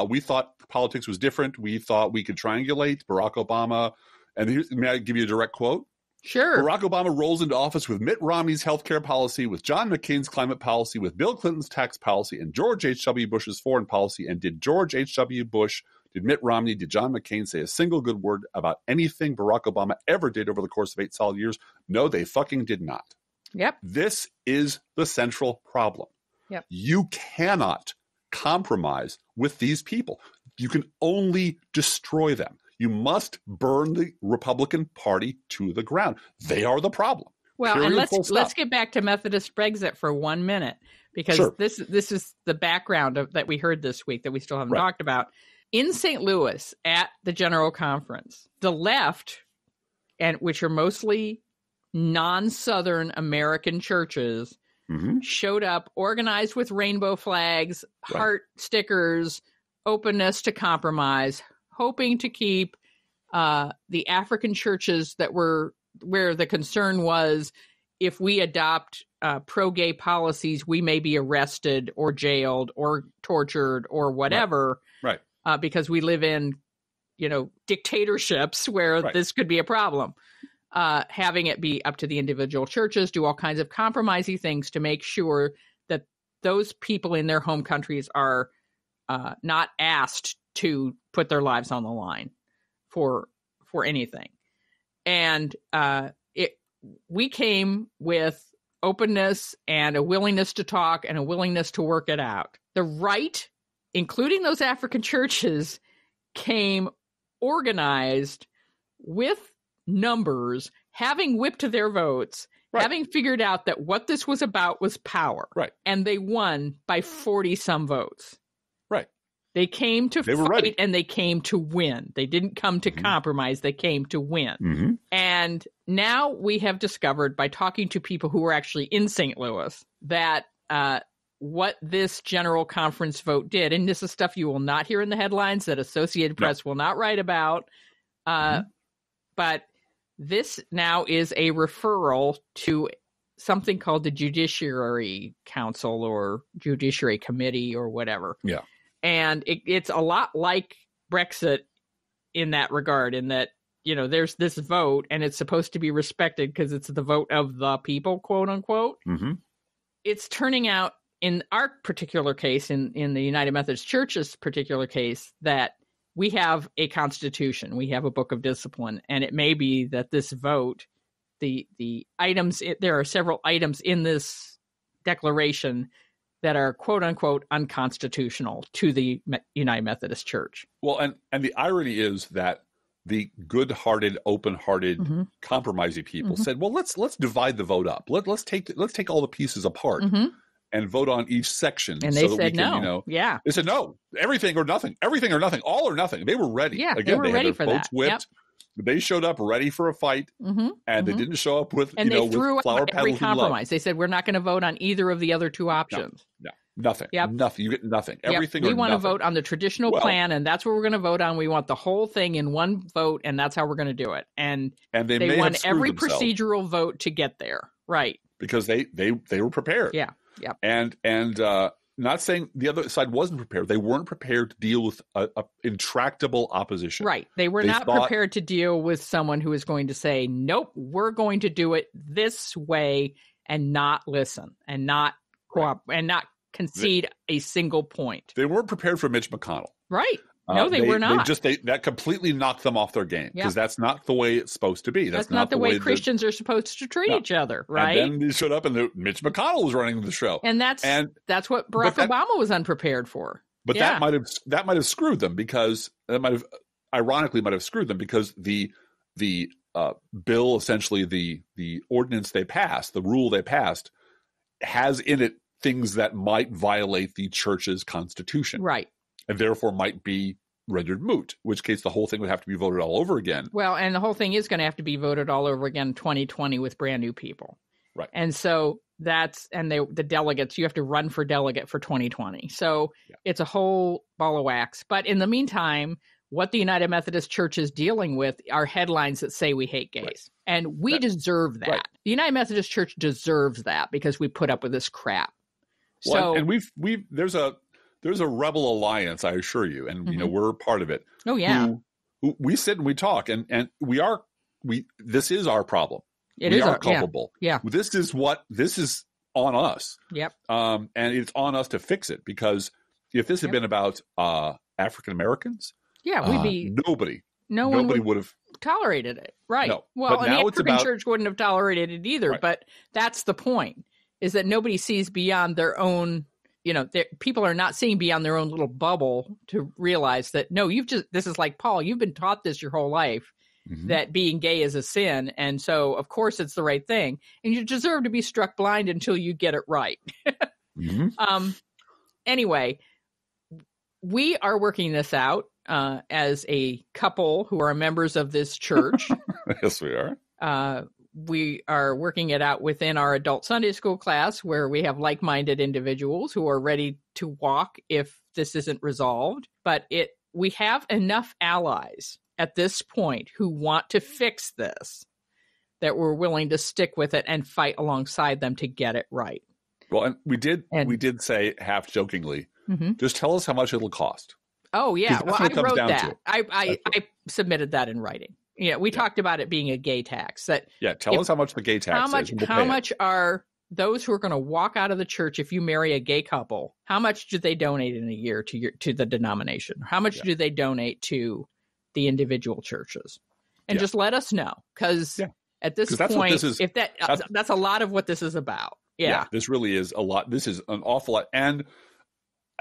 S1: We thought politics was different. We thought we could triangulate Barack Obama. And may I give you a direct quote?
S2: Sure.
S1: Barack Obama rolls into office with Mitt Romney's healthcare policy, with John McCain's climate policy, with Bill Clinton's tax policy, and George H.W. Bush's foreign policy. And did George H.W. Bush, did Mitt Romney, did John McCain say a single good word about anything Barack Obama ever did over the course of 8 solid years? No, they fucking did not.
S2: Yep.
S1: This is the central problem.
S2: Yep.
S1: You cannot compromise with these people. You can only destroy them. You must burn the Republican Party to the ground. They are the problem.
S2: Well,
S1: Period,
S2: and let's get back to Methodist Brexit for 1 minute, because
S1: Sure.
S2: this is the background that we heard this week that we still haven't talked about. In St. Louis at the General Conference, the left, and which are mostly non-Southern American churches, showed up organized with rainbow flags, heart stickers, openness to compromise, hoping to keep the African churches that were where the concern was, if we adopt pro-gay policies, we may be arrested or jailed or tortured or whatever,
S1: Right.
S2: Because we live in, dictatorships where this could be a problem. Having it be up to the individual churches, do all kinds of compromising things to make sure that those people in their home countries are not asked to put their lives on the line for anything. And we came with openness and a willingness to talk and a willingness to work it out. The right, including those African churches, came organized with numbers, having whipped their votes, having figured out that what this was about was power.
S1: Right.
S2: And they won by 40-some votes.
S1: Right.
S2: They came to
S1: They were
S2: fight
S1: ready.
S2: and they came to win. They didn't come to compromise. They came to win. And now we have discovered by talking to people who were actually in St. Louis that what this General Conference vote did, and this is stuff you will not hear in the headlines that Associated Press will not write about, but this now is a referral to something called the Judiciary Council or Judiciary Committee or whatever.
S1: Yeah.
S2: And it's a lot like Brexit in that regard, in that, there's this vote and it's supposed to be respected because it's the vote of the people, quote unquote. It's turning out in our particular case, in the United Methodist Church's particular case, that we have a constitution, we have a book of discipline, and it may be that this vote, the items, there are several items in this declaration that are quote unquote unconstitutional to the United Methodist Church.
S1: Well, and the irony is that the good-hearted, open-hearted, compromising people said, "Well, let's divide the vote up. Let's take all the pieces apart and vote on each section."
S2: And
S1: so
S2: they
S1: that
S2: said
S1: we can,
S2: no.
S1: They said no, everything or nothing, all or nothing. They were ready.
S2: Yeah,
S1: Again,
S2: they were ready
S1: had their
S2: for
S1: votes
S2: that.
S1: whipped. They showed up ready for a fight, and they didn't show up with
S2: and they threw
S1: with flower
S2: out every
S1: petals and love.
S2: compromise. They said we're not going to vote on either of the other two options.
S1: No, nothing.
S2: Yep.
S1: Nothing. You get nothing. Everything.
S2: We want to
S1: nothing.
S2: vote on the traditional plan, and that's what we're going to vote on. We want the whole thing in one vote, and that's how we're going to do it. And
S1: they may
S2: won
S1: have screwed
S2: every
S1: themselves
S2: procedural vote to get there, right?
S1: Because they were prepared.
S2: Yeah. Yep.
S1: And not saying the other side wasn't prepared. They weren't prepared to deal with a intractable opposition.
S2: Right. They were not prepared to deal with someone who is going to say, nope, we're going to do it this way and not listen and not and not concede a single point.
S1: They weren't prepared for Mitch McConnell.
S2: Right. No, they were not.
S1: That completely knocked them off their game because that's not the way it's supposed to be. That's
S2: not the way Christians are supposed to treat each other, right?
S1: And then they showed up and Mitch McConnell was running the show.
S2: And that's what Barack Obama was unprepared for.
S1: But that might have screwed them because the bill, essentially the ordinance they passed, the rule they passed, has in it things that might violate the church's constitution.
S2: Right.
S1: And therefore might be rendered moot, in which case the whole thing would have to be voted all over again.
S2: Well, and the whole thing is going to have to be voted all over again in 2020 with brand new people.
S1: Right.
S2: And so the delegates, you have to run for delegate for 2020. So it's a whole ball of wax. But in the meantime, what the United Methodist Church is dealing with are headlines that say we hate gays. Right. And we deserve that. Right. The United Methodist Church deserves that because we put up with this crap.
S1: Well,
S2: so
S1: and we've there's there's a rebel alliance, I assure you, and
S2: Mm-hmm.
S1: we're part of it.
S2: Oh yeah.
S1: Who we sit and we talk, and this is our problem. We are culpable.
S2: Yeah.
S1: This is on us.
S2: Yep.
S1: And it's on us to fix it, because if this had been about African Americans, nobody would have
S2: tolerated it. Right.
S1: No.
S2: Well,
S1: but
S2: and
S1: now
S2: the
S1: it's
S2: African
S1: about,
S2: church wouldn't have tolerated it either.
S1: Right.
S2: But that's the point, is that nobody sees beyond their own, people are not seeing beyond their own little bubble to realize that, no, this is like Paul, you've been taught this your whole life, that being gay is a sin. And so, of course, it's the right thing. And you deserve to be struck blind until you get it right. Anyway, we are working this out as a couple who are members of this church.
S1: Yes, we are.
S2: We are working it out within our adult Sunday school class, where we have like-minded individuals who are ready to walk if this isn't resolved. But we have enough allies at this point who want to fix this, that we're willing to stick with it and fight alongside them to get it right.
S1: Well, and we did say, half jokingly, just tell us how much it'll cost.
S2: Oh yeah, well, I wrote that. I submitted that in writing. Yeah, we talked about it being a gay tax.
S1: Tell us how much the gay tax is.
S2: How much are those who are going to walk out of the church if you marry a gay couple? How much do they donate in a year to the denomination? How much do they donate to the individual churches? And just let us know, because at this point, that's a lot of what this is about. Yeah,
S1: this really is a lot. This is an awful lot. And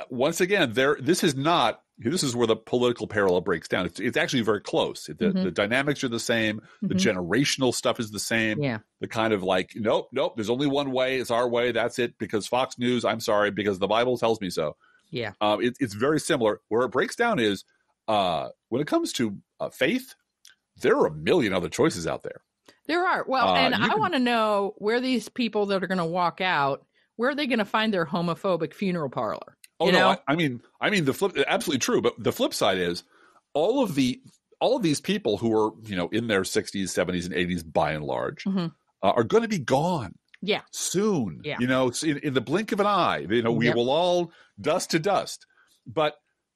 S1: once again, this is where the political parallel breaks down. It's actually very close. The dynamics are the same. The generational stuff is the same.
S2: Yeah.
S1: The kind of like, nope, there's only one way. It's our way. That's it. Because Fox News, I'm sorry, because the Bible tells me so.
S2: Yeah.
S1: It's very similar. Where it breaks down is when it comes to faith, there are a million other choices out there.
S2: There are. Well, and I want to know where these people that are going to walk out, where are they going to find their homophobic funeral parlor?
S1: Oh, no, I mean the flip, absolutely true. But the flip side is all of these people who are, in their 60s, 70s, and 80s, by and large, are going to be gone.
S2: Yeah.
S1: Soon.
S2: Yeah.
S1: In the blink of an eye, we will all dust to dust. But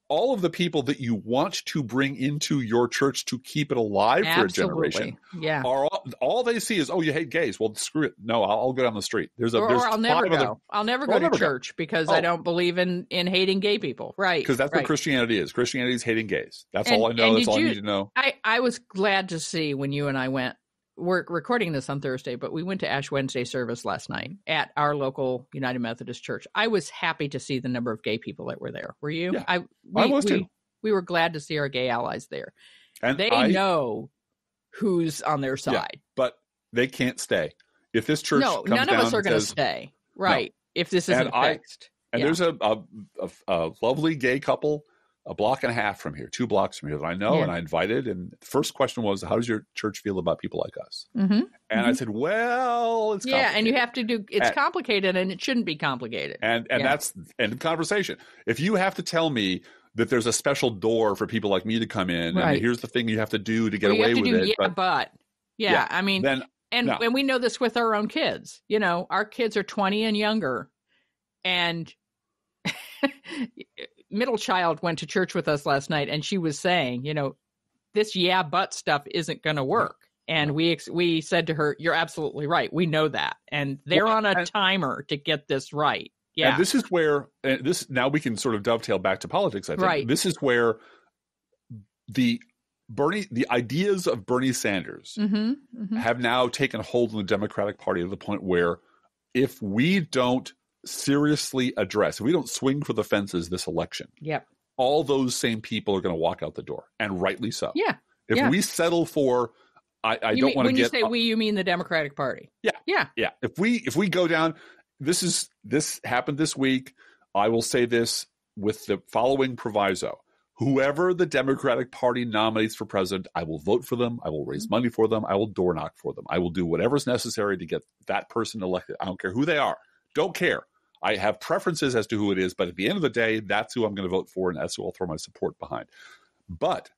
S1: all of the people that you want to bring into your church to keep it alive for a generation, are all they see is, oh, you hate gays. Well, screw it. No, I'll go down the street.
S2: I'll never go. I'll never go to church because I don't believe in hating gay people. Right.
S1: Because that's what Christianity is. Christianity is hating gays. That's all I know. That's all I need to know.
S2: I was glad to see when you and I went. We're recording this on Thursday, but we went to Ash Wednesday service last night at our local United Methodist Church. I was happy to see the number of gay people that were there. Were you?
S1: Yeah, I was too.
S2: We were glad to see our gay allies there. And they know who's on their side.
S1: Yeah, but they can't stay. If this church comes
S2: none of
S1: down
S2: us are going to stay. Right. No. If this isn't fixed.
S1: And there's a lovely gay couple a block and a half from here, 2 blocks from here that I know, and I invited. And the first question was, how does your church feel about people like us? And I said, well, it's complicated.
S2: And you have to it's complicated, and it shouldn't be complicated.
S1: And that's end of conversation. If you have to tell me that there's a special door for people like me to come in, and here's the thing you have to do to get away with it.
S2: I mean, and we know this with our own kids. Our kids are 20 and younger, and middle child went to church with us last night, and she was saying, this but stuff isn't going to work. And we said to her, you're absolutely right. We know that. And they're on a timer to get this right. Yeah.
S1: And this is where now we can sort of dovetail back to politics. I think this is where the ideas of Bernie Sanders have now taken hold in the Democratic Party to the point where if we don't seriously address, if we don't swing for the fences this election, all those same people are going to walk out the door, and rightly so. If we settle for, I don't want to get. When
S2: you say we, you mean the Democratic Party?
S1: Yeah. If we go down, this happened this week. I will say this with the following proviso: whoever the Democratic Party nominates for president, I will vote for them. I will raise money for them. I will door knock for them. I will do whatever's necessary to get that person elected. I don't care who they are. Don't care. I have preferences as to who it is, but at the end of the day, that's who I'm going to vote for, and that's who I'll throw my support behind. But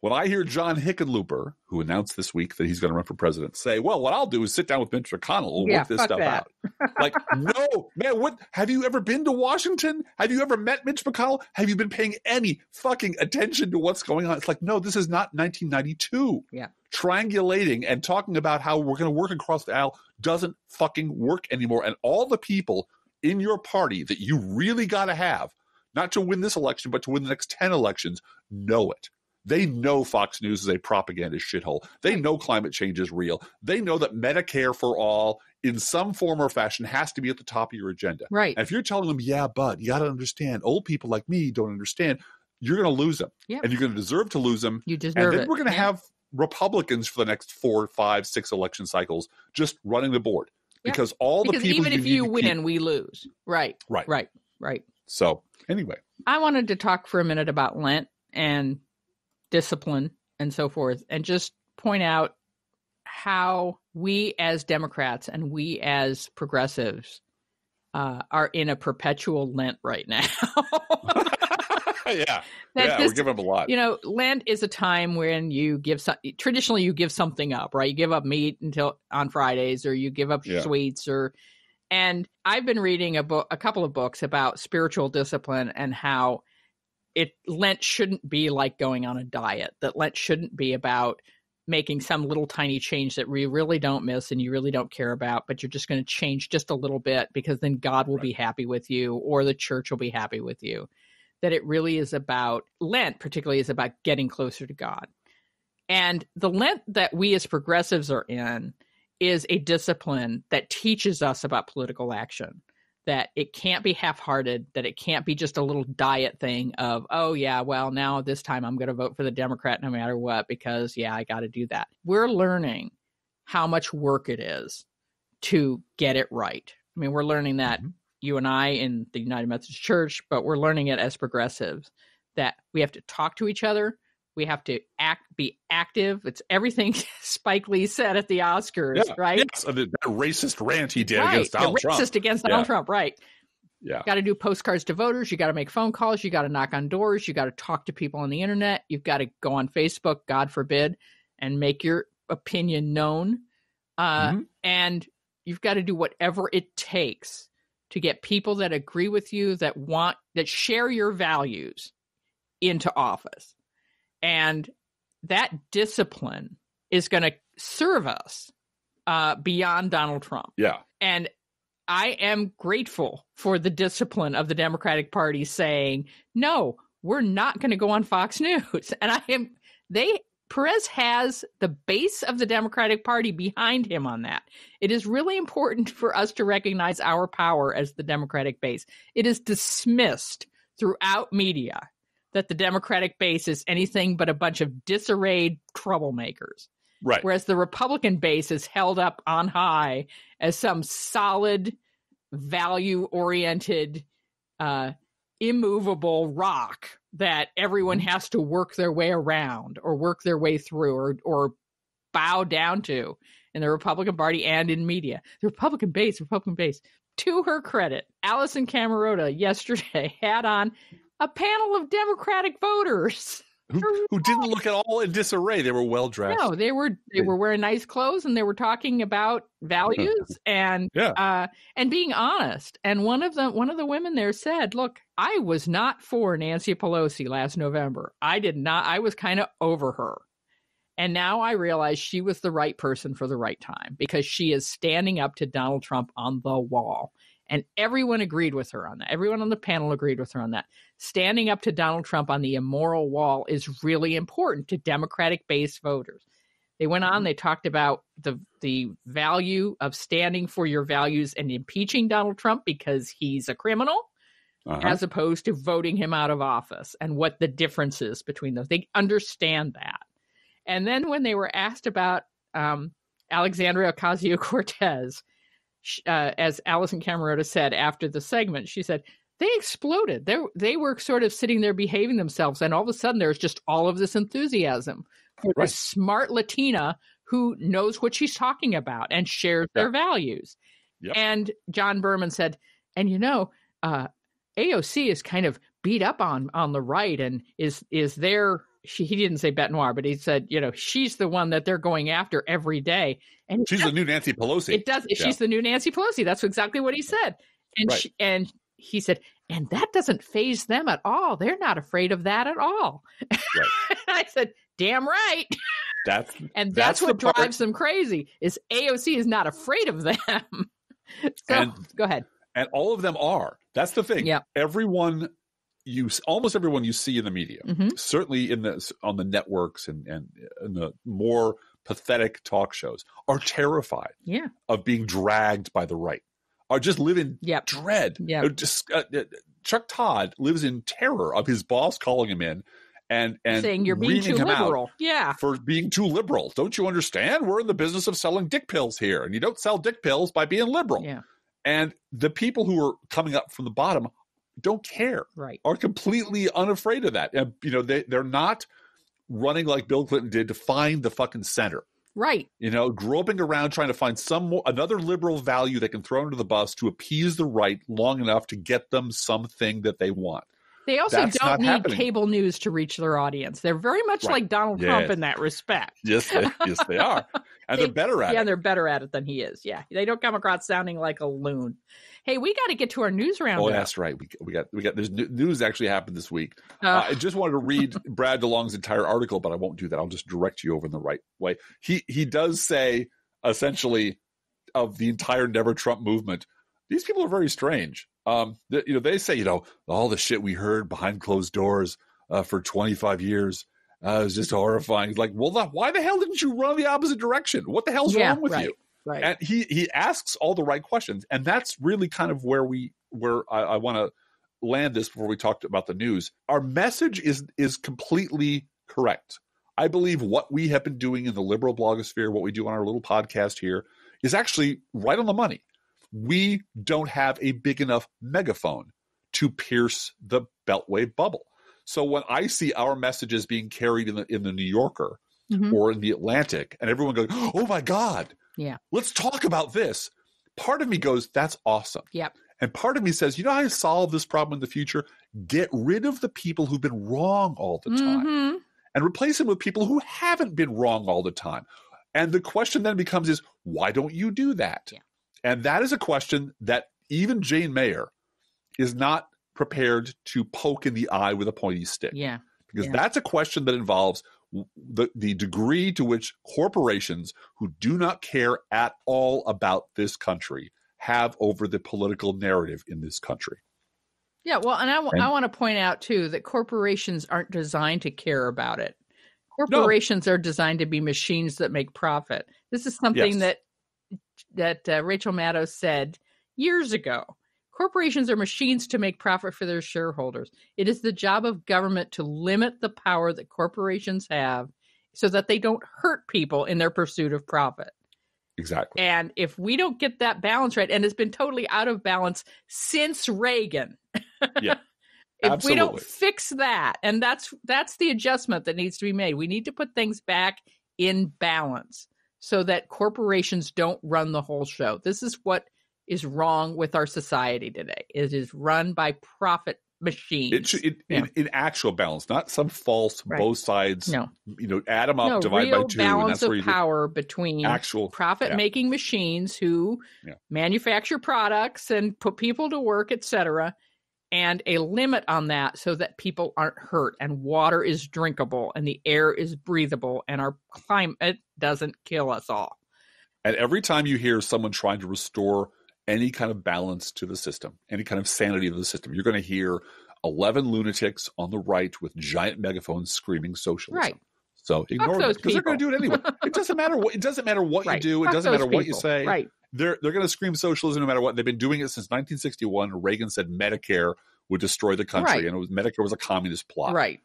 S1: when I hear John Hickenlooper, who announced this week that he's going to run for president, say, well, what I'll do is sit down with Mitch McConnell and work this stuff out. Like, no, man, what? Have you ever been to Washington? Have you ever met Mitch McConnell? Have you been paying any fucking attention to what's going on? It's like, no, this is not 1992.
S2: Yeah.
S1: Triangulating and talking about how we're going to work across the aisle doesn't fucking work anymore. And all the people in your party that you really got to have, not to win this election, but to win the next 10 elections, know it. They know Fox News is a propaganda shithole. They know climate change is real. They know that Medicare for all in some form or fashion has to be at the top of your agenda.
S2: Right.
S1: And if you're telling them, yeah, but you got to understand, old people like me don't understand, you're going to lose them.
S2: Yep.
S1: And you're going to deserve to lose them.
S2: You deserve
S1: it. And then we're going to have Republicans for the next 4, 5, 6 election cycles just running the board. Yep. Because the people
S2: even if you win, we lose. Right.
S1: So anyway.
S2: I wanted to talk for a minute about Lent and discipline and so forth, and just point out how we as Democrats and we as progressives are in a perpetual Lent right now.
S1: We're giving up a lot.
S2: Lent is a time when you traditionally you give something up, right? You give up meat on Fridays, or you give up sweets, and I've been reading a couple of books about spiritual discipline and how Lent shouldn't be like going on a diet, that Lent shouldn't be about making some little tiny change that we really don't miss and you really don't care about, but you're just going to change just a little bit because then God will be happy with you, or the church will be happy with you. That it really is about, Lent particularly is about getting closer to God. And the Lent that we as progressives are in is a discipline that teaches us about political action, that it can't be half-hearted, that it can't be just a little diet thing of, oh, yeah, well, now this time I'm going to vote for the Democrat no matter what because, I got to do that. We're learning how much work it is to get it right. I mean, we're learning that you and I in the United Methodist Church, but we're learning it as progressives, that we have to talk to each other. We have to be active. It's everything Spike Lee said at the Oscars, right?
S1: Yes, the racist rant he did against Donald Trump.
S2: Racist against Donald Trump, right.
S1: Yeah.
S2: Got to do postcards to voters. You got to make phone calls. You got to knock on doors. You got to talk to people on the internet. You've got to go on Facebook, God forbid, and make your opinion known. And you've got to do whatever it takes to get people that agree with you, that share your values into office. And that discipline is going to serve us beyond Donald Trump.
S1: Yeah.
S2: And I am grateful for the discipline of the Democratic Party saying, no, we're not going to go on Fox News. And Perez has the base of the Democratic Party behind him on that. It is really important for us to recognize our power as the Democratic base. It is dismissed throughout media that the Democratic base is anything but a bunch of disarrayed troublemakers.
S1: Right.
S2: Whereas the Republican base is held up on high as some solid, value-oriented, immovable rock that everyone has to work their way around or work their way through or bow down to in the Republican Party and in media. The Republican base. To her credit, Allison Camerota yesterday had on a panel of Democratic voters
S1: who didn't look at all in disarray. They were well dressed.
S2: No, they were wearing nice clothes, and they were talking about values and being honest. And one of the women there said, "Look, I was not for Nancy Pelosi last November. I did not. I was kind of over her, and now I realize she was the right person for the right time because she is standing up to Donald Trump on the wall." And everyone agreed with her on that. Everyone on the panel agreed with her on that. Standing up to Donald Trump on the immoral wall is really important to Democratic base voters. They went on, they talked about the value of standing for your values and impeaching Donald Trump because he's a criminal, as opposed to voting him out of office, and what the difference is between those. They understand that. And then when they were asked about Alexandria Ocasio-Cortez, as Allison Camerota said after the segment, she said, they exploded. They were sort of sitting there behaving themselves, and all of a sudden there's just all of this enthusiasm for this smart Latina who knows what she's talking about and shares their values. Yep. And John Berman said, and AOC is kind of beat up on the right and is their he didn't say bête noire, but he said, she's the one that they're going after every day. And
S1: she's the new Nancy Pelosi.
S2: It does. Yeah. She's the new Nancy Pelosi. That's exactly what he said. And
S1: right.
S2: And he said, and that doesn't faze them at all. They're not afraid of that at all. Right. I said, damn right. That's what drives them crazy is AOC is not afraid of them. Go ahead.
S1: And all of them are. That's the thing.
S2: Yeah.
S1: Almost everyone you see in the media, certainly on the networks and the more pathetic talk shows, are terrified of being dragged by the right, are just live in dread. Yeah. Chuck Todd lives in terror of his boss calling him in and
S2: saying you're being too liberal.
S1: For being too liberal. Don't you understand? We're in the business of selling dick pills here, and you don't sell dick pills by being liberal.
S2: Yeah.
S1: And the people who are coming up from the bottom don't care,
S2: right?
S1: Are completely unafraid of that. And, they're not running like Bill Clinton did to find the fucking center.
S2: Right.
S1: Groping around trying to find another liberal value they can throw under the bus to appease the right long enough to get them something that they want.
S2: They also don't need cable news to reach their audience. They're very much like Donald Trump in that respect.
S1: Yes, they are. And they're better at it.
S2: Yeah, they're better at it than he is. Yeah. They don't come across sounding like a loon. Hey, we got to get to our news roundup.
S1: Oh, that's right. We got there's news actually happened this week. I just wanted to read Brad DeLong's entire article, but I won't do that. I'll just direct you over in the right way. He does say essentially of the entire Never Trump movement, these people are very strange. They say, all the shit we heard behind closed doors for 25 years is just horrifying. He's like, well, why the hell didn't you run the opposite direction? What the hell's wrong with you?
S2: Right.
S1: And he asks all the right questions. And that's really kind of where I want to land this before we talked about the news. Our message is completely correct. I believe what we have been doing in the liberal blogosphere, what we do on our little podcast here, is actually right on the money. We don't have a big enough megaphone to pierce the Beltway bubble. So when I see our messages being carried in the New Yorker or in the Atlantic, and everyone goes, "Oh my God, let's talk about this," part of me goes, "That's awesome."
S2: Yep.
S1: And part of me says, "You know how to solve this problem in the future? Get rid of the people who've been wrong all the time, and replace them with people who haven't been wrong all the time." And the question then becomes: why don't you do that?
S2: Yeah.
S1: And that is a question that even Jane Mayer is not prepared to poke in the eye with a pointy stick.
S2: Yeah.
S1: Because that's a question that involves the degree to which corporations who do not care at all about this country have over the political narrative in this country.
S2: Yeah, well, and I want to point out, too, that corporations aren't designed to care about it. Corporations are designed to be machines that make profit. This is something that Rachel Maddow said years ago. Corporations are machines to make profit for their shareholders. It is the job of government to limit the power that corporations have so that they don't hurt people in their pursuit of profit.
S1: Exactly.
S2: And if we don't get that balance right, and it's been totally out of balance since Reagan.
S1: Yeah.
S2: If
S1: Absolutely.
S2: we don't fix that, and that's the adjustment that needs to be made. We need to put things back in balance so that corporations don't run the whole show. This is what is wrong with our society today. It is run by profit machines.
S1: In actual balance, not some false both sides.
S2: No.
S1: Add them up, divide by two.
S2: Balance
S1: and that's where
S2: of power between
S1: actual
S2: profit-making machines who manufacture products and put people to work, etc., and a limit on that so that people aren't hurt and water is drinkable and the air is breathable and our climate doesn't kill us all.
S1: And every time you hear someone trying to restore any kind of balance to the system, any kind of sanity to the system, you're going to hear 11 lunatics on the right with giant megaphones screaming socialism.
S2: Right.
S1: So ignore them because they're going to do it anyway. It doesn't matter what you do. It doesn't matter what you say.
S2: Right.
S1: They're going to scream socialism no matter what. They've been doing it since 1961. Reagan said Medicare would destroy the country, and Medicare was a communist plot.
S2: Right.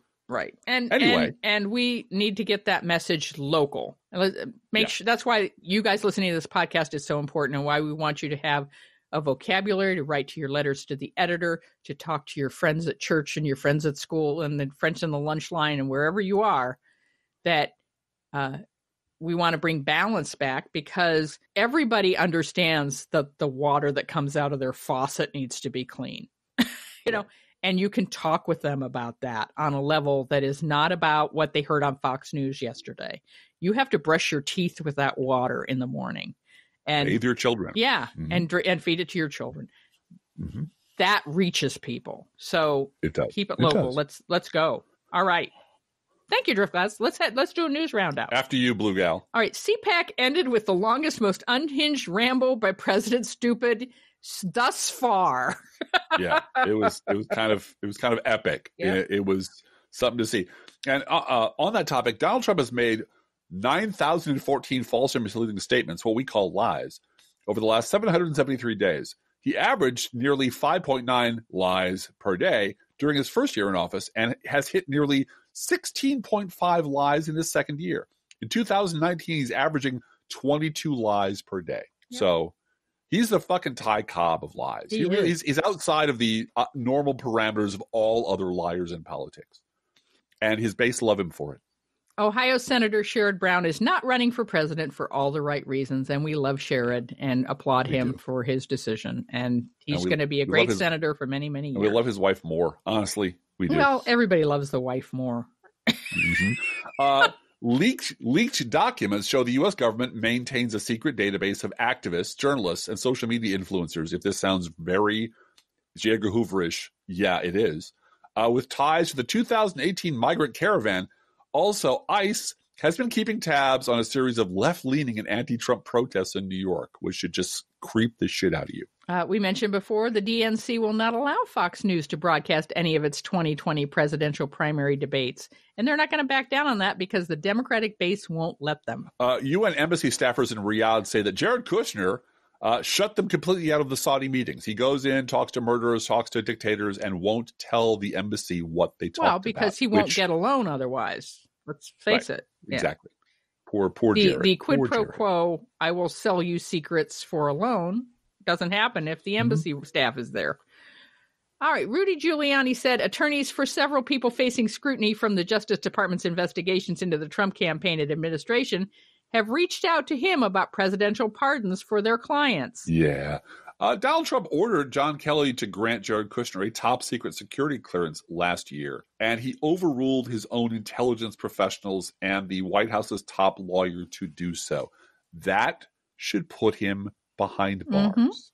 S2: And
S1: anyway,
S2: and we need to get that message local. Make sure that's why you guys listening to this podcast is so important, and why we want you to have a vocabulary to write to your letters to the editor, to talk to your friends at church and your friends at school and the friends in the lunch line and wherever you are. That we want to bring balance back because everybody understands that the water that comes out of their faucet needs to be clean. And you can talk with them about that on a level that is not about what they heard on Fox News yesterday. You have to brush your teeth with that water in the morning. And
S1: bathe your children.
S2: Yeah, and feed it to your children. That reaches people. So
S1: it does.
S2: Keep it local. Let's go. All right. Thank you, Driftbuzz. Let's do a news roundup.
S1: After you, Blue Gal.
S2: All right. CPAC ended with the longest, most unhinged ramble by President Stupid thus far.
S1: Yeah, it was kind of epic.
S2: Yeah.
S1: It was something to see. And on that topic, Donald Trump has made 9,014 false or misleading statements, what we call lies, over the last 773 days. He averaged nearly 5.9 lies per day during his first year in office and has hit nearly 16.5 lies in his second year. In 2019, he's averaging 22 lies per day. Yeah. So he's the fucking Ty Cobb of lies. He's outside of the normal parameters of all other liars in politics. And his base love him for it.
S2: Ohio Senator Sherrod Brown is not running for president for all the right reasons, and we love Sherrod and applaud him for his decision. And he's going to be a great senator for many, many years.
S1: We love his wife more, honestly. We do.
S2: Well, everybody loves the wife more.
S1: Leaked documents show the U.S. government maintains a secret database of activists, journalists, and social media influencers. If this sounds very J. Edgar Hoover-ish, yeah, it is. With ties to the 2018 migrant caravan. Also, ICE has been keeping tabs on a series of left-leaning and anti-Trump protests in New York, which should just creep the shit out of you.
S2: We mentioned before the DNC will not allow Fox News to broadcast any of its 2020 presidential primary debates. And they're not going to back down on that because the Democratic base won't let them.
S1: UN embassy staffers in Riyadh say that Jared Kushner shut them completely out of the Saudi meetings. He goes in, talks to murderers, talks to dictators, and won't tell the embassy what they talked about.
S2: Well, because he won't get a loan otherwise. Let's face it. Yeah.
S1: Exactly. Poor Jared.
S2: The quid pro quo, I will sell you secrets for a loan, doesn't happen if the embassy staff is there. All right. Rudy Giuliani said attorneys for several people facing scrutiny from the Justice Department's investigations into the Trump campaign and administration have reached out to him about presidential pardons for their clients.
S1: Yeah. Donald Trump ordered John Kelly to grant Jared Kushner a top secret security clearance last year, and he overruled his own intelligence professionals and the White House's top lawyer to do so. That should put him behind bars.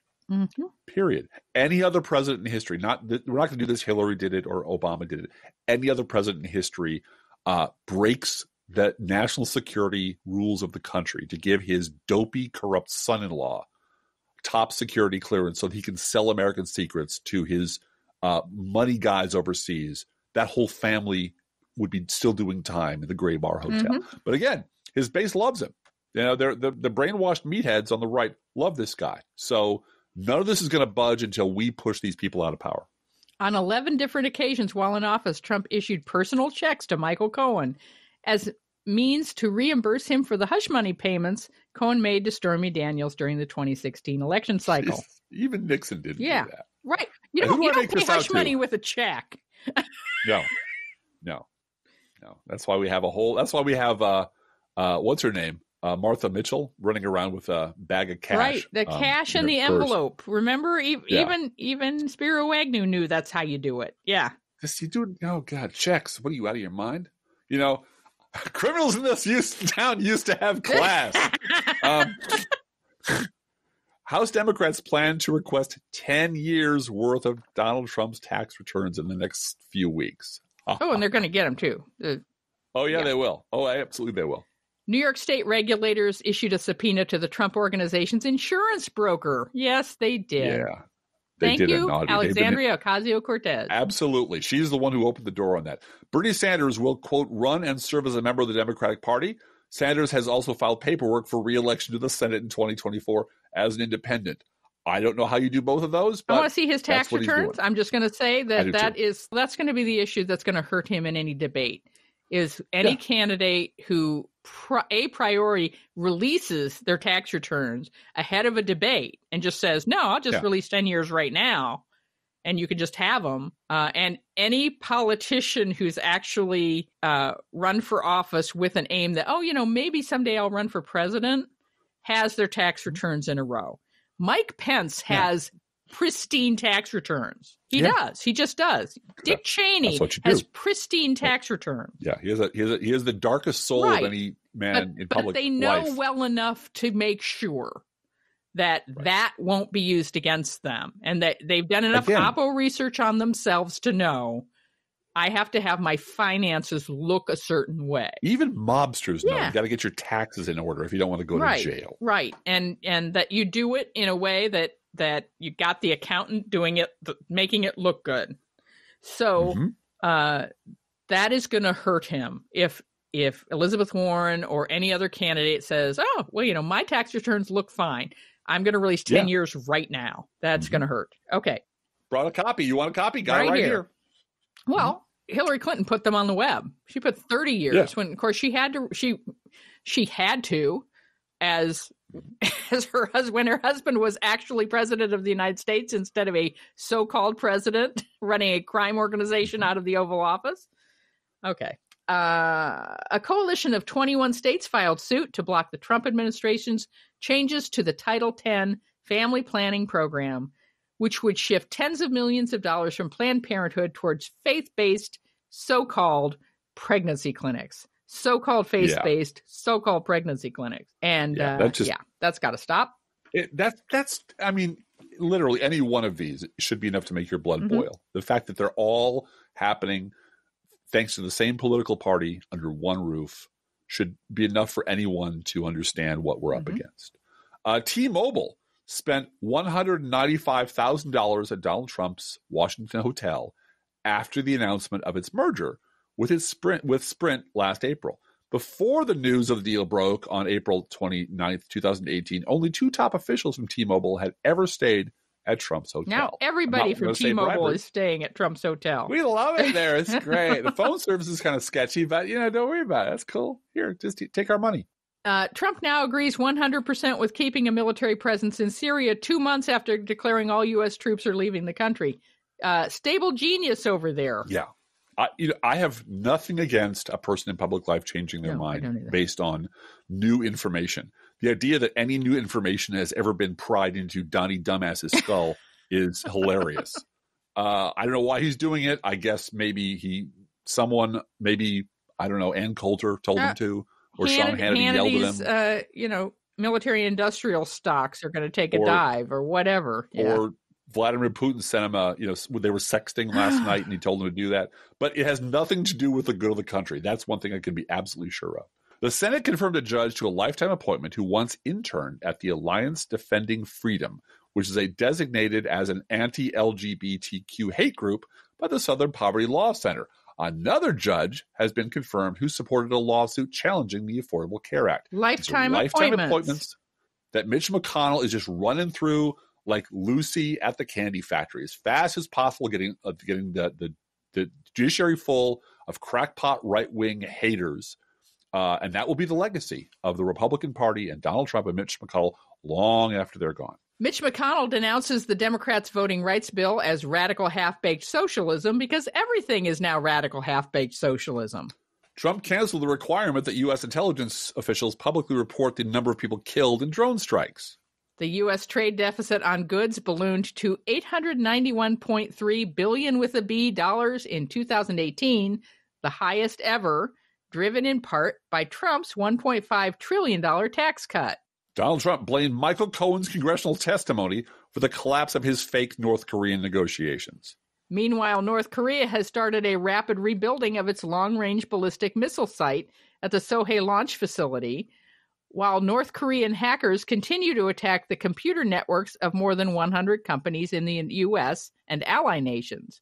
S1: Period. Any other president in history, we're not going to do this, Hillary did it or Obama did it. Any other president in history breaks the national security rules of the country to give his dopey, corrupt son-in-law top security clearance so that he can sell American secrets to his money guys overseas. That whole family would be still doing time in the Gray Bar Hotel. But again, his base loves him. You know, the brainwashed meatheads on the right love this guy. So none of this is going to budge until we push these people out of power.
S2: On 11 different occasions while in office, Trump issued personal checks to Michael Cohen as means to reimburse him for the hush money payments Cohen made to Stormy Daniels during the 2016 election cycle.
S1: Even Nixon didn't do that.
S2: Right. You don't pay hush money with a check.
S1: No. That's why we have what's her name? Martha Mitchell running around with a bag of cash.
S2: Right. The cash in the envelope. Remember, even Spiro Agnew knew that's how you do it. Yeah.
S1: Oh God, checks. What are you, out of your mind? You know, criminals in this town used to have class. House Democrats plan to request 10 years worth of Donald Trump's tax returns in the next few weeks.
S2: And they're going to get them too.
S1: They will. Oh, absolutely they will.
S2: New York State regulators issued a subpoena to the Trump Organization's insurance broker. Yes, they did.
S1: Yeah.
S2: Thank you, Alexandria Ocasio-Cortez.
S1: Absolutely. She's the one who opened the door on that. Bernie Sanders will, quote, run and serve as a member of the Democratic Party. Sanders has also filed paperwork for re-election to the Senate in 2024 as an independent. I don't know how you do both of those, but
S2: I want to see his tax returns. I'm just going to say that's going to be the issue that's going to hurt him in any debate. Is any candidate who a priori releases their tax returns ahead of a debate and just says, no, I'll just release 10 years right now and you can just have them. And any politician who's actually run for office with an aim that, maybe someday I'll run for president, has their tax returns in a row. Mike Pence has pristine tax returns. He does. He just does. Dick Cheney has pristine tax returns.
S1: Yeah, he has the darkest soul of any man in public life. But
S2: they know well enough to make sure that that won't be used against them, and that they've done enough Oppo research on themselves to know I have to have my finances look a certain way. Even
S1: mobsters know you got to get your taxes in order if you don't want to go to jail.
S2: Right, and that you do it in a way that you got the accountant doing it, making it look good. So that is going to hurt him if Elizabeth Warren or any other candidate says, oh, well, my tax returns look fine. I'm going to release 10 years right now. That's going to hurt. Okay.
S1: Brought a copy. You want a copy? Got it right here.
S2: Well, Hillary Clinton put them on the web. She put 30 years when, of course, she had to, as her husband, when her husband was actually president of the United States instead of a so-called president running a crime organization out of the Oval Office. Okay. A coalition of 21 states filed suit to block the Trump administration's changes to the Title X family planning program, which would shift tens of millions of dollars from Planned Parenthood towards faith-based so-called pregnancy clinics. So-called faith-based, so-called pregnancy clinics. And that's got to stop.
S1: I mean, literally any one of these should be enough to make your blood boil. The fact that they're all happening thanks to the same political party under one roof should be enough for anyone to understand what we're up against. T-Mobile spent $195,000 at Donald Trump's Washington hotel after the announcement of its merger with Sprint last April. Before the news of the deal broke on April 29th, 2018, only two top officials from T-Mobile had ever stayed at Trump's hotel.
S2: Now everybody from T-Mobile is staying at Trump's hotel.
S1: We love it there. It's great. The phone service is kind of sketchy, but don't worry about it. That's cool. Here, just take our money.
S2: Trump now agrees 100% with keeping a military presence in Syria 2 months after declaring all U.S. troops are leaving the country. Stable genius over there.
S1: Yeah. I have nothing against a person in public life changing their mind based on new information. The idea that any new information has ever been pried into Donnie Dumbass's skull is hilarious. I don't know why he's doing it. I guess maybe I don't know, Ann Coulter told him to, or Sean Hannity yelled at him.
S2: Military industrial stocks are going to take a dive or whatever.
S1: Or Vladimir Putin sent him they were sexting last night and he told them to do that. But it has nothing to do with the good of the country. That's one thing I can be absolutely sure of. The Senate confirmed a judge to a lifetime appointment who once interned at the Alliance Defending Freedom, which is designated as an anti-LGBTQ hate group by the Southern Poverty Law Center. Another judge has been confirmed who supported a lawsuit challenging the Affordable Care Act.
S2: Lifetime appointments
S1: that Mitch McConnell is just running through like Lucy at the candy factory as fast as possible, getting the judiciary full of crackpot right-wing haters. And that will be the legacy of the Republican Party and Donald Trump and Mitch McConnell long after they're gone.
S2: Mitch McConnell denounces the Democrats' voting rights bill as radical half-baked socialism because everything is now radical half-baked socialism.
S1: Trump canceled the requirement that U.S. intelligence officials publicly report the number of people killed in drone strikes.
S2: The U.S. trade deficit on goods ballooned to $891.3 billion with a B dollars in 2018, the highest ever, driven in part by Trump's $1.5 trillion tax cut.
S1: Donald Trump blamed Michael Cohen's congressional testimony for the collapse of his fake North Korean negotiations.
S2: Meanwhile, North Korea has started a rapid rebuilding of its long-range ballistic missile site at the Sohae launch facility, while North Korean hackers continue to attack the computer networks of more than 100 companies in the U.S. and ally nations,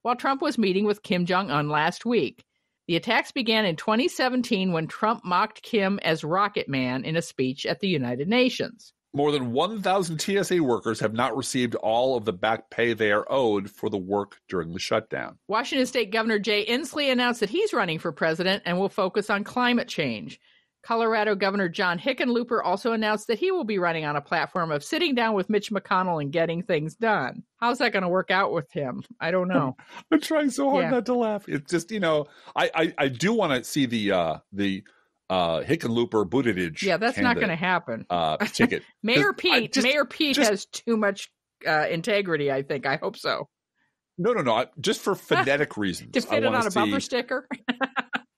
S2: while Trump was meeting with Kim Jong-un last week. The attacks began in 2017 when Trump mocked Kim as Rocket Man in a speech at the United Nations.
S1: More than 1,000 TSA workers have not received all of the back pay they are owed for the work during the shutdown.
S2: Washington State Governor Jay Inslee announced that he's running for president and will focus on climate change. Colorado Governor John Hickenlooper also announced that he will be running on a platform of sitting down with Mitch McConnell and getting things done. How's that going to work out with him? I don't know.
S1: I'm trying so hard not to laugh. It's just, I do want to see the Hickenlooper Buttigieg.
S2: Yeah, that's not going to happen.
S1: Ticket.
S2: Mayor Pete has too much integrity, I think. I hope so.
S1: No. Just for phonetic reasons.
S2: To fit it on a bumper sticker?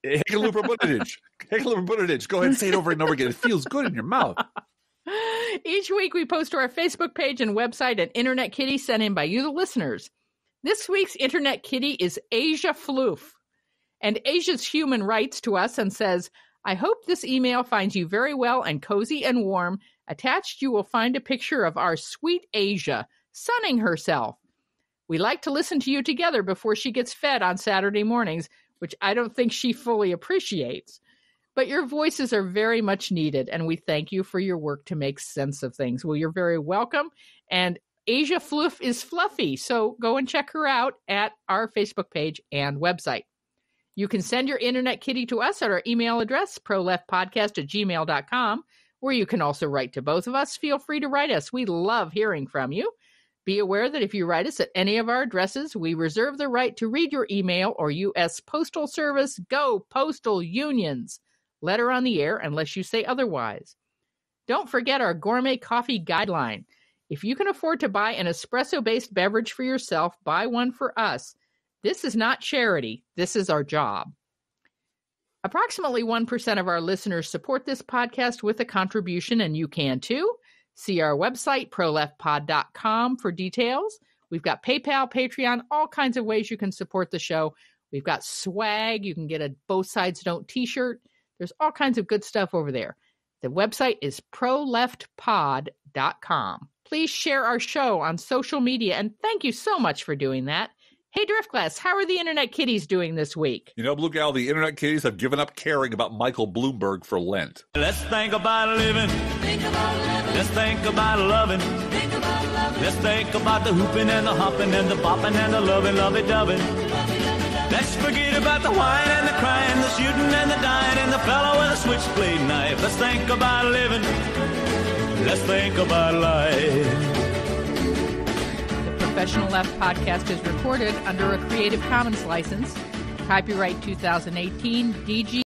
S1: Hickalooperbuttadidge. Go ahead and say it over and over again. It feels good in your mouth.
S2: Each week we post to our Facebook page and website an Internet Kitty sent in by you, the listeners. This week's Internet Kitty is Asia Floof. And Asia's human writes to us and says, I hope this email finds you very well and cozy and warm. Attached, you will find a picture of our sweet Asia sunning herself. We like to listen to you together before she gets fed on Saturday mornings, which I don't think she fully appreciates. But your voices are very much needed, and we thank you for your work to make sense of things. Well, you're very welcome. And Asia Floof is fluffy, so go and check her out at our Facebook page and website. You can send your Internet Kitty to us at our email address, proleftpodcast@gmail.com, where you can also write to both of us. Feel free to write us. We love hearing from you. Be aware that if you write us at any of our addresses, we reserve the right to read your email or U.S. Postal Service. Go Postal Unions. Letter on the air unless you say otherwise. Don't forget our gourmet coffee guideline. If you can afford to buy an espresso-based beverage for yourself, buy one for us. This is not charity. This is our job. Approximately 1% of our listeners support this podcast with a contribution, and you can too. See our website, proleftpod.com, for details. We've got PayPal, Patreon, all kinds of ways you can support the show. We've got swag. You can get a Both Sides Don't t-shirt. There's all kinds of good stuff over there. The website is proleftpod.com. Please share our show on social media, and thank you so much for doing that. Hey, Driftglass, how are the Internet Kitties doing this week?
S1: You know, Blue Gal, the Internet Kitties have given up caring about Michael Bloomberg for Lent.
S3: Let's think about living. Think about living. Let's think about loving. Think about loving. Let's think about the hooping and the hopping and the bopping and the loving, lovey-dovey. Let's forget about the whine and the crying, the shooting and the dying, and the fellow with a switchblade knife. Let's think about living. Let's think about life.
S2: Professional Left podcast is recorded under a Creative Commons license. Copyright 2018 DG